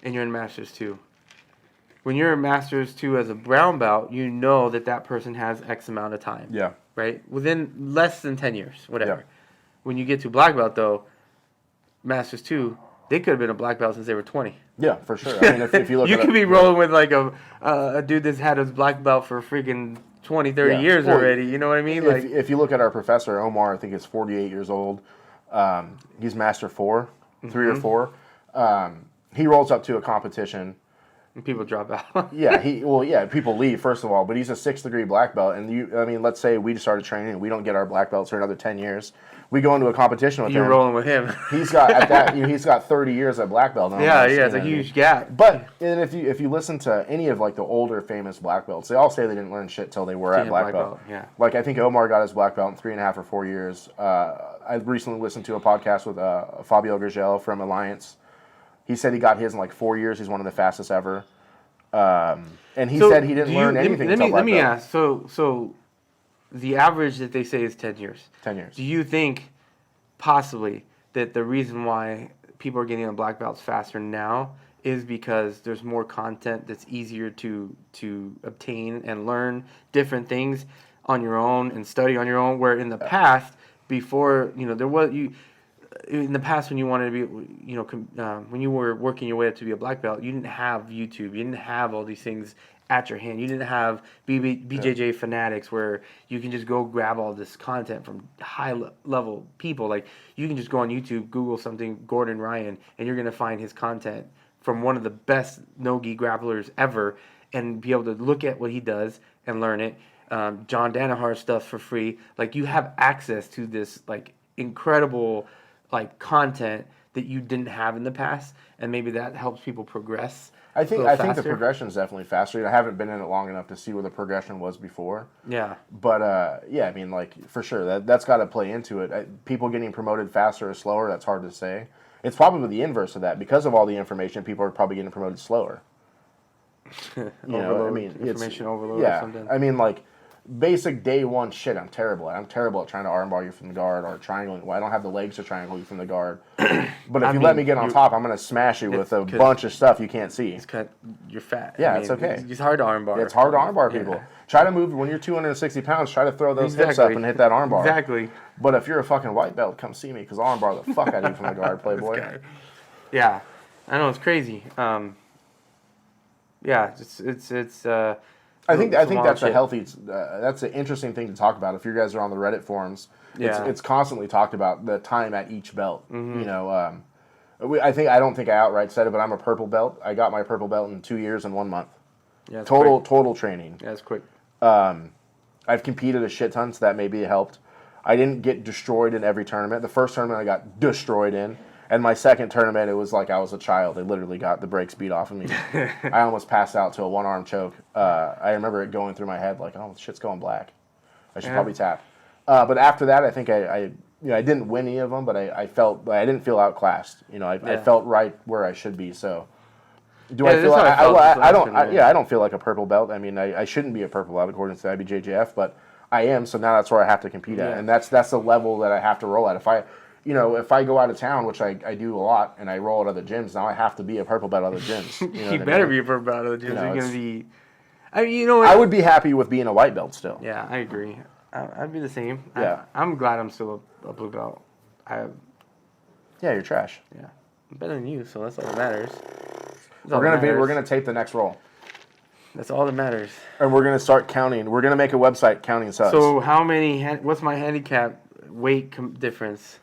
Speaker 1: and you're in masters 2. When you're in masters 2 as a brown belt, you know that person has X amount of time.
Speaker 2: Yeah.
Speaker 1: Right? Within less than 10 years, whatever.
Speaker 2: Yeah.
Speaker 1: When you get to black belt, though, Masters 2, they could have been a black belt since they were 20.
Speaker 2: Yeah, for sure. I mean, if you look
Speaker 1: you could be rolling with like a dude that's had his black belt for freaking 20, 30 years already. You know what I mean?
Speaker 2: If you look at our professor, Omar, I think he's 48 years old. He's Master 4, 3 or 4. He rolls up to a competition.
Speaker 1: And people drop out.
Speaker 2: People leave, first of all. But he's a 6th degree black belt. And let's say we started training and we don't get our black belts for another 10 years. We go into a competition with him.
Speaker 1: You're rolling with him.
Speaker 2: He's got he's got 30 years at black belt.
Speaker 1: It's a huge gap.
Speaker 2: But if you listen to any of like the older famous black belts, they all say they didn't learn shit till they were at black belt.
Speaker 1: Yeah.
Speaker 2: Like I think Omar got his black belt in 3.5 or 4 years. I recently listened to a podcast with Fabio Gurgel from Alliance. He said he got his in like 4 years. He's one of the fastest ever. And he said he didn't learn anything until black belt. Let me
Speaker 1: ask. So the average that they say is 10 years.
Speaker 2: 10 years.
Speaker 1: Do you think possibly that the reason why people are getting on black belts faster now is because there's more content that's easier to obtain and learn different things on your own and study on your own, where in the past, before, there was in the past when you wanted to be, when you were working your way up to be a black belt, you didn't have YouTube, you didn't have all these things at your hand. You didn't have BJJ fanatics where you can just go grab all this content from high-level people. Like, you can just go on YouTube, Google something, Gordon Ryan, and you're going to find his content from one of the best no-gi grapplers ever and be able to look at what he does and learn it. John Danaher's stuff for free. Like, you have access to this, like, incredible, like, content that you didn't have in the past, and maybe that helps people progress.
Speaker 2: I think the progression is definitely faster. I haven't been in it long enough to see where the progression was before.
Speaker 1: Yeah.
Speaker 2: But I mean, like, for sure that's got to play into it. People getting promoted faster or slower, that's hard to say. It's probably the inverse of that. Because of all the information, people are probably getting promoted slower.
Speaker 1: Information overload.
Speaker 2: Yeah.
Speaker 1: Or something.
Speaker 2: I mean, like, basic day one shit, I'm terrible at. I'm terrible at trying to armbar you from the guard or triangle. Well, I don't have the legs to triangle you from the guard. But if you let me get on top, I'm going to smash you with a bunch of stuff you can't see.
Speaker 1: You're fat.
Speaker 2: Yeah, it's okay.
Speaker 1: It's hard to armbar.
Speaker 2: Yeah, it's hard to armbar people. Try to move when you're 260 pounds. Try to throw those hips up and hit that armbar.
Speaker 1: Exactly.
Speaker 2: But if you're a fucking white belt, come see me because I'll armbar the fuck out of you from the guard, playboy.
Speaker 1: Yeah. I know it's crazy. Yeah, it's.
Speaker 2: I think
Speaker 1: some wild
Speaker 2: that's a
Speaker 1: shit.
Speaker 2: healthy. That's an interesting thing to talk about. If you guys are on the Reddit forums,
Speaker 1: Yeah.
Speaker 2: it's constantly talked about the time at each belt.
Speaker 1: Mm-hmm.
Speaker 2: You know, I don't think I outright said it, but I'm a purple belt. I got my purple belt in 2 years and 1 month.
Speaker 1: Yeah, it's
Speaker 2: Total
Speaker 1: quick.
Speaker 2: total training.
Speaker 1: Yeah, it's quick.
Speaker 2: I've competed a shit ton, so that maybe helped. I didn't get destroyed in every tournament. The first tournament I got destroyed in. And my second tournament, it was like I was a child. They literally got the brakes beat off of me. I almost passed out to a one-arm choke. I remember it going through my head like, oh, shit's going black. I should probably tap. But after that, I think I didn't win any of them, but I didn't feel outclassed. You know, I felt right where I should be. So, do I feel? I don't feel like a purple belt. I mean, I shouldn't be a purple belt according to the IBJJF, but I am. So now that's where I have to compete at, and that's the level that I have to roll at. If I go out of town, which I do a lot, and I roll at other gyms, now I have to be a purple belt at other gyms.
Speaker 1: You better be a purple belt at other gyms. You're gonna be.
Speaker 2: I would be happy with being a white belt still.
Speaker 1: Yeah, I agree. I'd be the same.
Speaker 2: Yeah.
Speaker 1: I'm glad I'm still a blue belt.
Speaker 2: Yeah, you're trash.
Speaker 1: Yeah, I'm better than you, so that's all that matters.
Speaker 2: We're gonna tape the next roll.
Speaker 1: That's all that matters.
Speaker 2: And we're gonna start counting. We're gonna make a website counting subs.
Speaker 1: So how many? What's my handicap weight difference?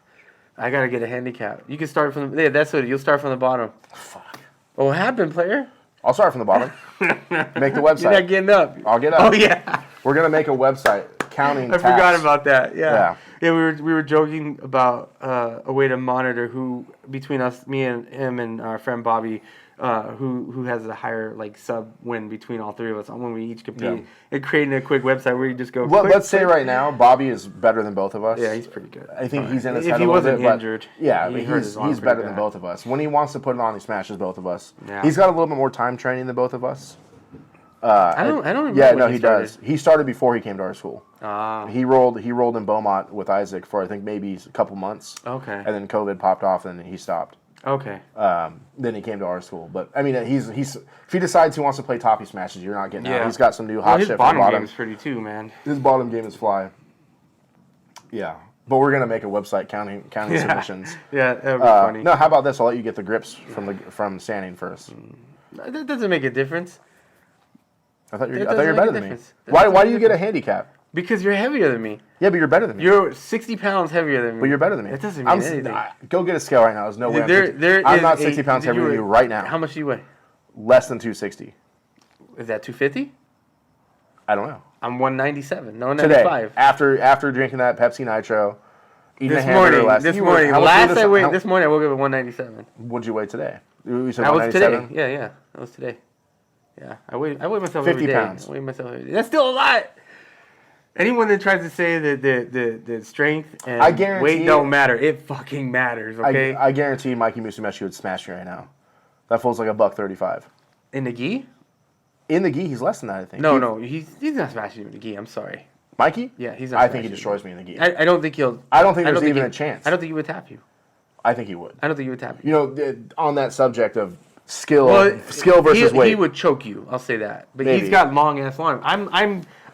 Speaker 1: I gotta get a handicap. You can start from the. Yeah, that's what you'll start from the bottom.
Speaker 2: Fuck.
Speaker 1: Oh, what happened, player?
Speaker 2: I'll start from the bottom. Make the website.
Speaker 1: You're not getting up.
Speaker 2: I'll get up.
Speaker 1: Oh yeah.
Speaker 2: We're gonna make a website counting.
Speaker 1: I forgot about that. Yeah.
Speaker 2: Yeah.
Speaker 1: We were joking about a way to monitor who between us, me and him and our friend Bobby, who has a higher like sub win between all three of us when we each compete.
Speaker 2: Yeah.
Speaker 1: And creating a quick website where you just go.
Speaker 2: Well, let's say right now, Bobby is better than both of us.
Speaker 1: Yeah, he's pretty good.
Speaker 2: I think he's in his
Speaker 1: if
Speaker 2: head
Speaker 1: he
Speaker 2: a little
Speaker 1: wasn't
Speaker 2: bit, but
Speaker 1: injured.
Speaker 2: yeah,
Speaker 1: he
Speaker 2: but
Speaker 1: hurt his arm
Speaker 2: he's
Speaker 1: pretty
Speaker 2: better than
Speaker 1: bad.
Speaker 2: both of us. When he wants to put it on, he smashes both of us.
Speaker 1: Yeah.
Speaker 2: He's got a little bit more time training than both of us.
Speaker 1: I don't remember.
Speaker 2: Yeah,
Speaker 1: when
Speaker 2: no,
Speaker 1: he
Speaker 2: he
Speaker 1: started.
Speaker 2: does. He started before he came to our school.
Speaker 1: Ah.
Speaker 2: He rolled in Beaumont with Isaac for I think maybe a couple months.
Speaker 1: Okay.
Speaker 2: And then COVID popped off and he stopped.
Speaker 1: Okay.
Speaker 2: Then he came to our school. But I mean, he's if he decides he wants to play toppy smashes, you're not getting out.
Speaker 1: Yeah.
Speaker 2: He's got some new
Speaker 1: Well,
Speaker 2: hot
Speaker 1: his
Speaker 2: shit from the
Speaker 1: bottom
Speaker 2: bottom.
Speaker 1: game is pretty too, man.
Speaker 2: His bottom game is fly. Yeah. But we're gonna make a website counting submissions.
Speaker 1: Yeah, that would be funny.
Speaker 2: No, how about this? I'll let you get the grips from standing first.
Speaker 1: That doesn't make a difference.
Speaker 2: I thought
Speaker 1: That
Speaker 2: you're
Speaker 1: doesn't
Speaker 2: better
Speaker 1: make a
Speaker 2: than me.
Speaker 1: difference. That
Speaker 2: Why
Speaker 1: doesn't
Speaker 2: do
Speaker 1: make
Speaker 2: you
Speaker 1: a
Speaker 2: get a handicap?
Speaker 1: Because you're heavier than me.
Speaker 2: Yeah, but you're better than me.
Speaker 1: You're 60 pounds heavier than me.
Speaker 2: But you're better than me.
Speaker 1: That doesn't mean anything.
Speaker 2: Go get a scale right now. There's no way.
Speaker 1: There
Speaker 2: I'm
Speaker 1: is
Speaker 2: not 60 pounds heavier than you right now.
Speaker 1: How much do you weigh?
Speaker 2: Less than 260.
Speaker 1: Is that 250?
Speaker 2: I don't know.
Speaker 1: I'm 197. No,
Speaker 2: Today,
Speaker 1: 95.
Speaker 2: after drinking that Pepsi Nitro, eating
Speaker 1: This
Speaker 2: a hamburger
Speaker 1: morning, this morning I woke up at 197.
Speaker 2: What'd you weigh today? You said
Speaker 1: That was today.
Speaker 2: 197?
Speaker 1: Yeah, that was today. Yeah, I weigh myself
Speaker 2: 50
Speaker 1: every day.
Speaker 2: pounds.
Speaker 1: I weigh myself every day. That's still a lot. Anyone that tries to say that the strength and
Speaker 2: I guarantee
Speaker 1: weight don't matter, it fucking matters. Okay.
Speaker 2: I guarantee Mikey Musumeci would smash you right now. That feels like $135.
Speaker 1: In the gi?
Speaker 2: In the gi, he's less than that. I think.
Speaker 1: No, he's not smashing you in the gi. I'm sorry.
Speaker 2: Mikey?
Speaker 1: Yeah, he's not.
Speaker 2: I think he
Speaker 1: smashing
Speaker 2: destroys me in the gi.
Speaker 1: I don't think he'll.
Speaker 2: I don't think there's even a chance.
Speaker 1: I don't think he would tap you.
Speaker 2: I think he would.
Speaker 1: I don't think he would tap you.
Speaker 2: You know, on that subject of skill versus weight,
Speaker 1: he would choke you. I'll say that. But
Speaker 2: Maybe.
Speaker 1: he's got long ass arms.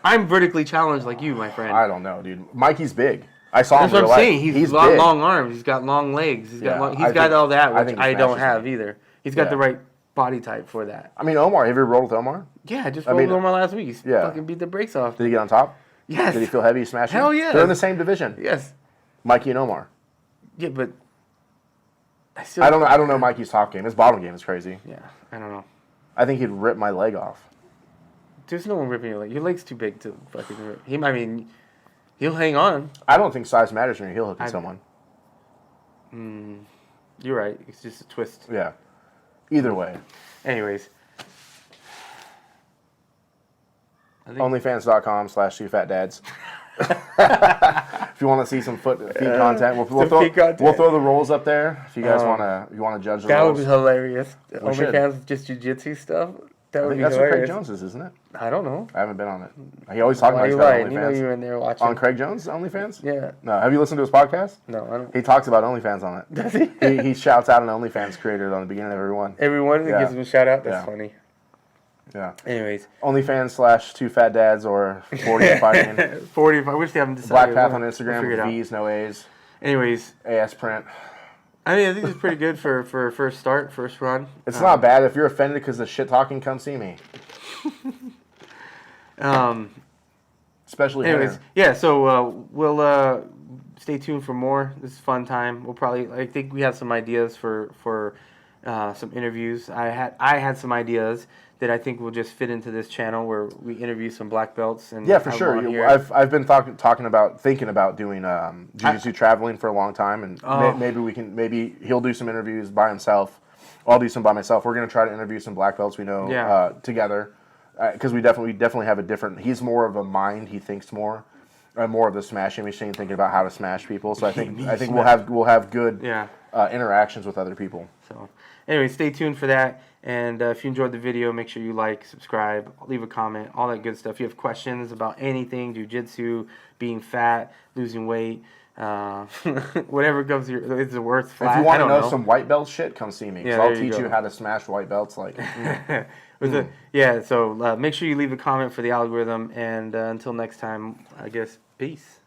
Speaker 1: I'm vertically challenged like you, my friend.
Speaker 2: I don't know, dude. Mikey's big. I saw him.
Speaker 1: That's what I'm saying.
Speaker 2: He's
Speaker 1: got
Speaker 2: big.
Speaker 1: long arms. He's got long legs. He's got all that, which I don't have either. He's got the right body type for that.
Speaker 2: I mean, Omar. Have you ever rolled with Omar?
Speaker 1: Yeah, I just rolled with Omar last week. He fucking beat the brakes off.
Speaker 2: Did he get on top?
Speaker 1: Yes.
Speaker 2: Did he feel heavy smashing?
Speaker 1: Hell yeah.
Speaker 2: They're in the same division.
Speaker 1: Yes.
Speaker 2: Mikey and Omar.
Speaker 1: Yeah, but
Speaker 2: I don't know. I don't know Mikey's top game. His bottom game is crazy.
Speaker 1: Yeah, I don't know.
Speaker 2: I think he'd rip my leg off.
Speaker 1: There's no one ripping your leg. Your leg's too big to fucking rip. He'll hang on.
Speaker 2: I don't think size matters when you're heel hooking someone.
Speaker 1: You're right. It's just a twist.
Speaker 2: Yeah. Either way.
Speaker 1: Anyways.
Speaker 2: Onlyfans.com/2fatdads. If you want to see some feet content, we'll throw the rolls up there. If you guys want to judge the rolls.
Speaker 1: That would be hilarious.
Speaker 2: We should.
Speaker 1: OnlyFans just jiu-jitsu stuff. That
Speaker 2: I
Speaker 1: would
Speaker 2: think
Speaker 1: be
Speaker 2: that's what Craig
Speaker 1: hilarious.
Speaker 2: Jones is, isn't it?
Speaker 1: I don't know.
Speaker 2: I haven't been on it. He always talks about his
Speaker 1: lying?
Speaker 2: OnlyFans.
Speaker 1: You know you were in there watching.
Speaker 2: On Craig Jones' OnlyFans?
Speaker 1: Yeah.
Speaker 2: No. Have you listened to his podcast?
Speaker 1: No, I don't.
Speaker 2: He talks about OnlyFans on it.
Speaker 1: Does he?
Speaker 2: He shouts out an OnlyFans creator on the beginning of every one.
Speaker 1: Everyone that gives him a shout out. That's funny.
Speaker 2: Yeah.
Speaker 1: Anyways.
Speaker 2: OnlyFans/2fatdads or 40 fighting.
Speaker 1: 40. I wish they haven't decided.
Speaker 2: Black Path on Instagram.
Speaker 1: We'll
Speaker 2: V's, no A's.
Speaker 1: Anyways.
Speaker 2: AS print.
Speaker 1: I mean, I think it's pretty good for a first start, first run.
Speaker 2: It's not bad. If you're offended because of shit talking, come see me. Especially
Speaker 1: anyways,
Speaker 2: Hunter.
Speaker 1: yeah. So we'll stay tuned for more. This is a fun time. We'll probably. I think we have some ideas for some interviews. I had some ideas that I think will just fit into this channel where we interview some black belts and
Speaker 2: Yeah, for sure. I've been thinking about doing jiu-jitsu traveling for a long time, and maybe he'll do some interviews by himself. I'll do some by myself. We're gonna try to interview some black belts we know together, because we definitely have a different. He's more of a mind. He thinks more of the smashing machine, thinking about how to smash people. So I think we'll have good interactions with other people.
Speaker 1: So anyway, stay tuned for that. And if you enjoyed the video, make sure you like, subscribe, leave a comment, all that good stuff. If you have questions about anything, jiu-jitsu, being fat, losing weight, whatever comes your, it's worth flat.
Speaker 2: If you want to know some white belt shit, come see me.
Speaker 1: Yeah,
Speaker 2: I'll teach you how to smash white belts. Like,
Speaker 1: yeah. So make sure you leave a comment for the algorithm. And until next time, I guess, peace.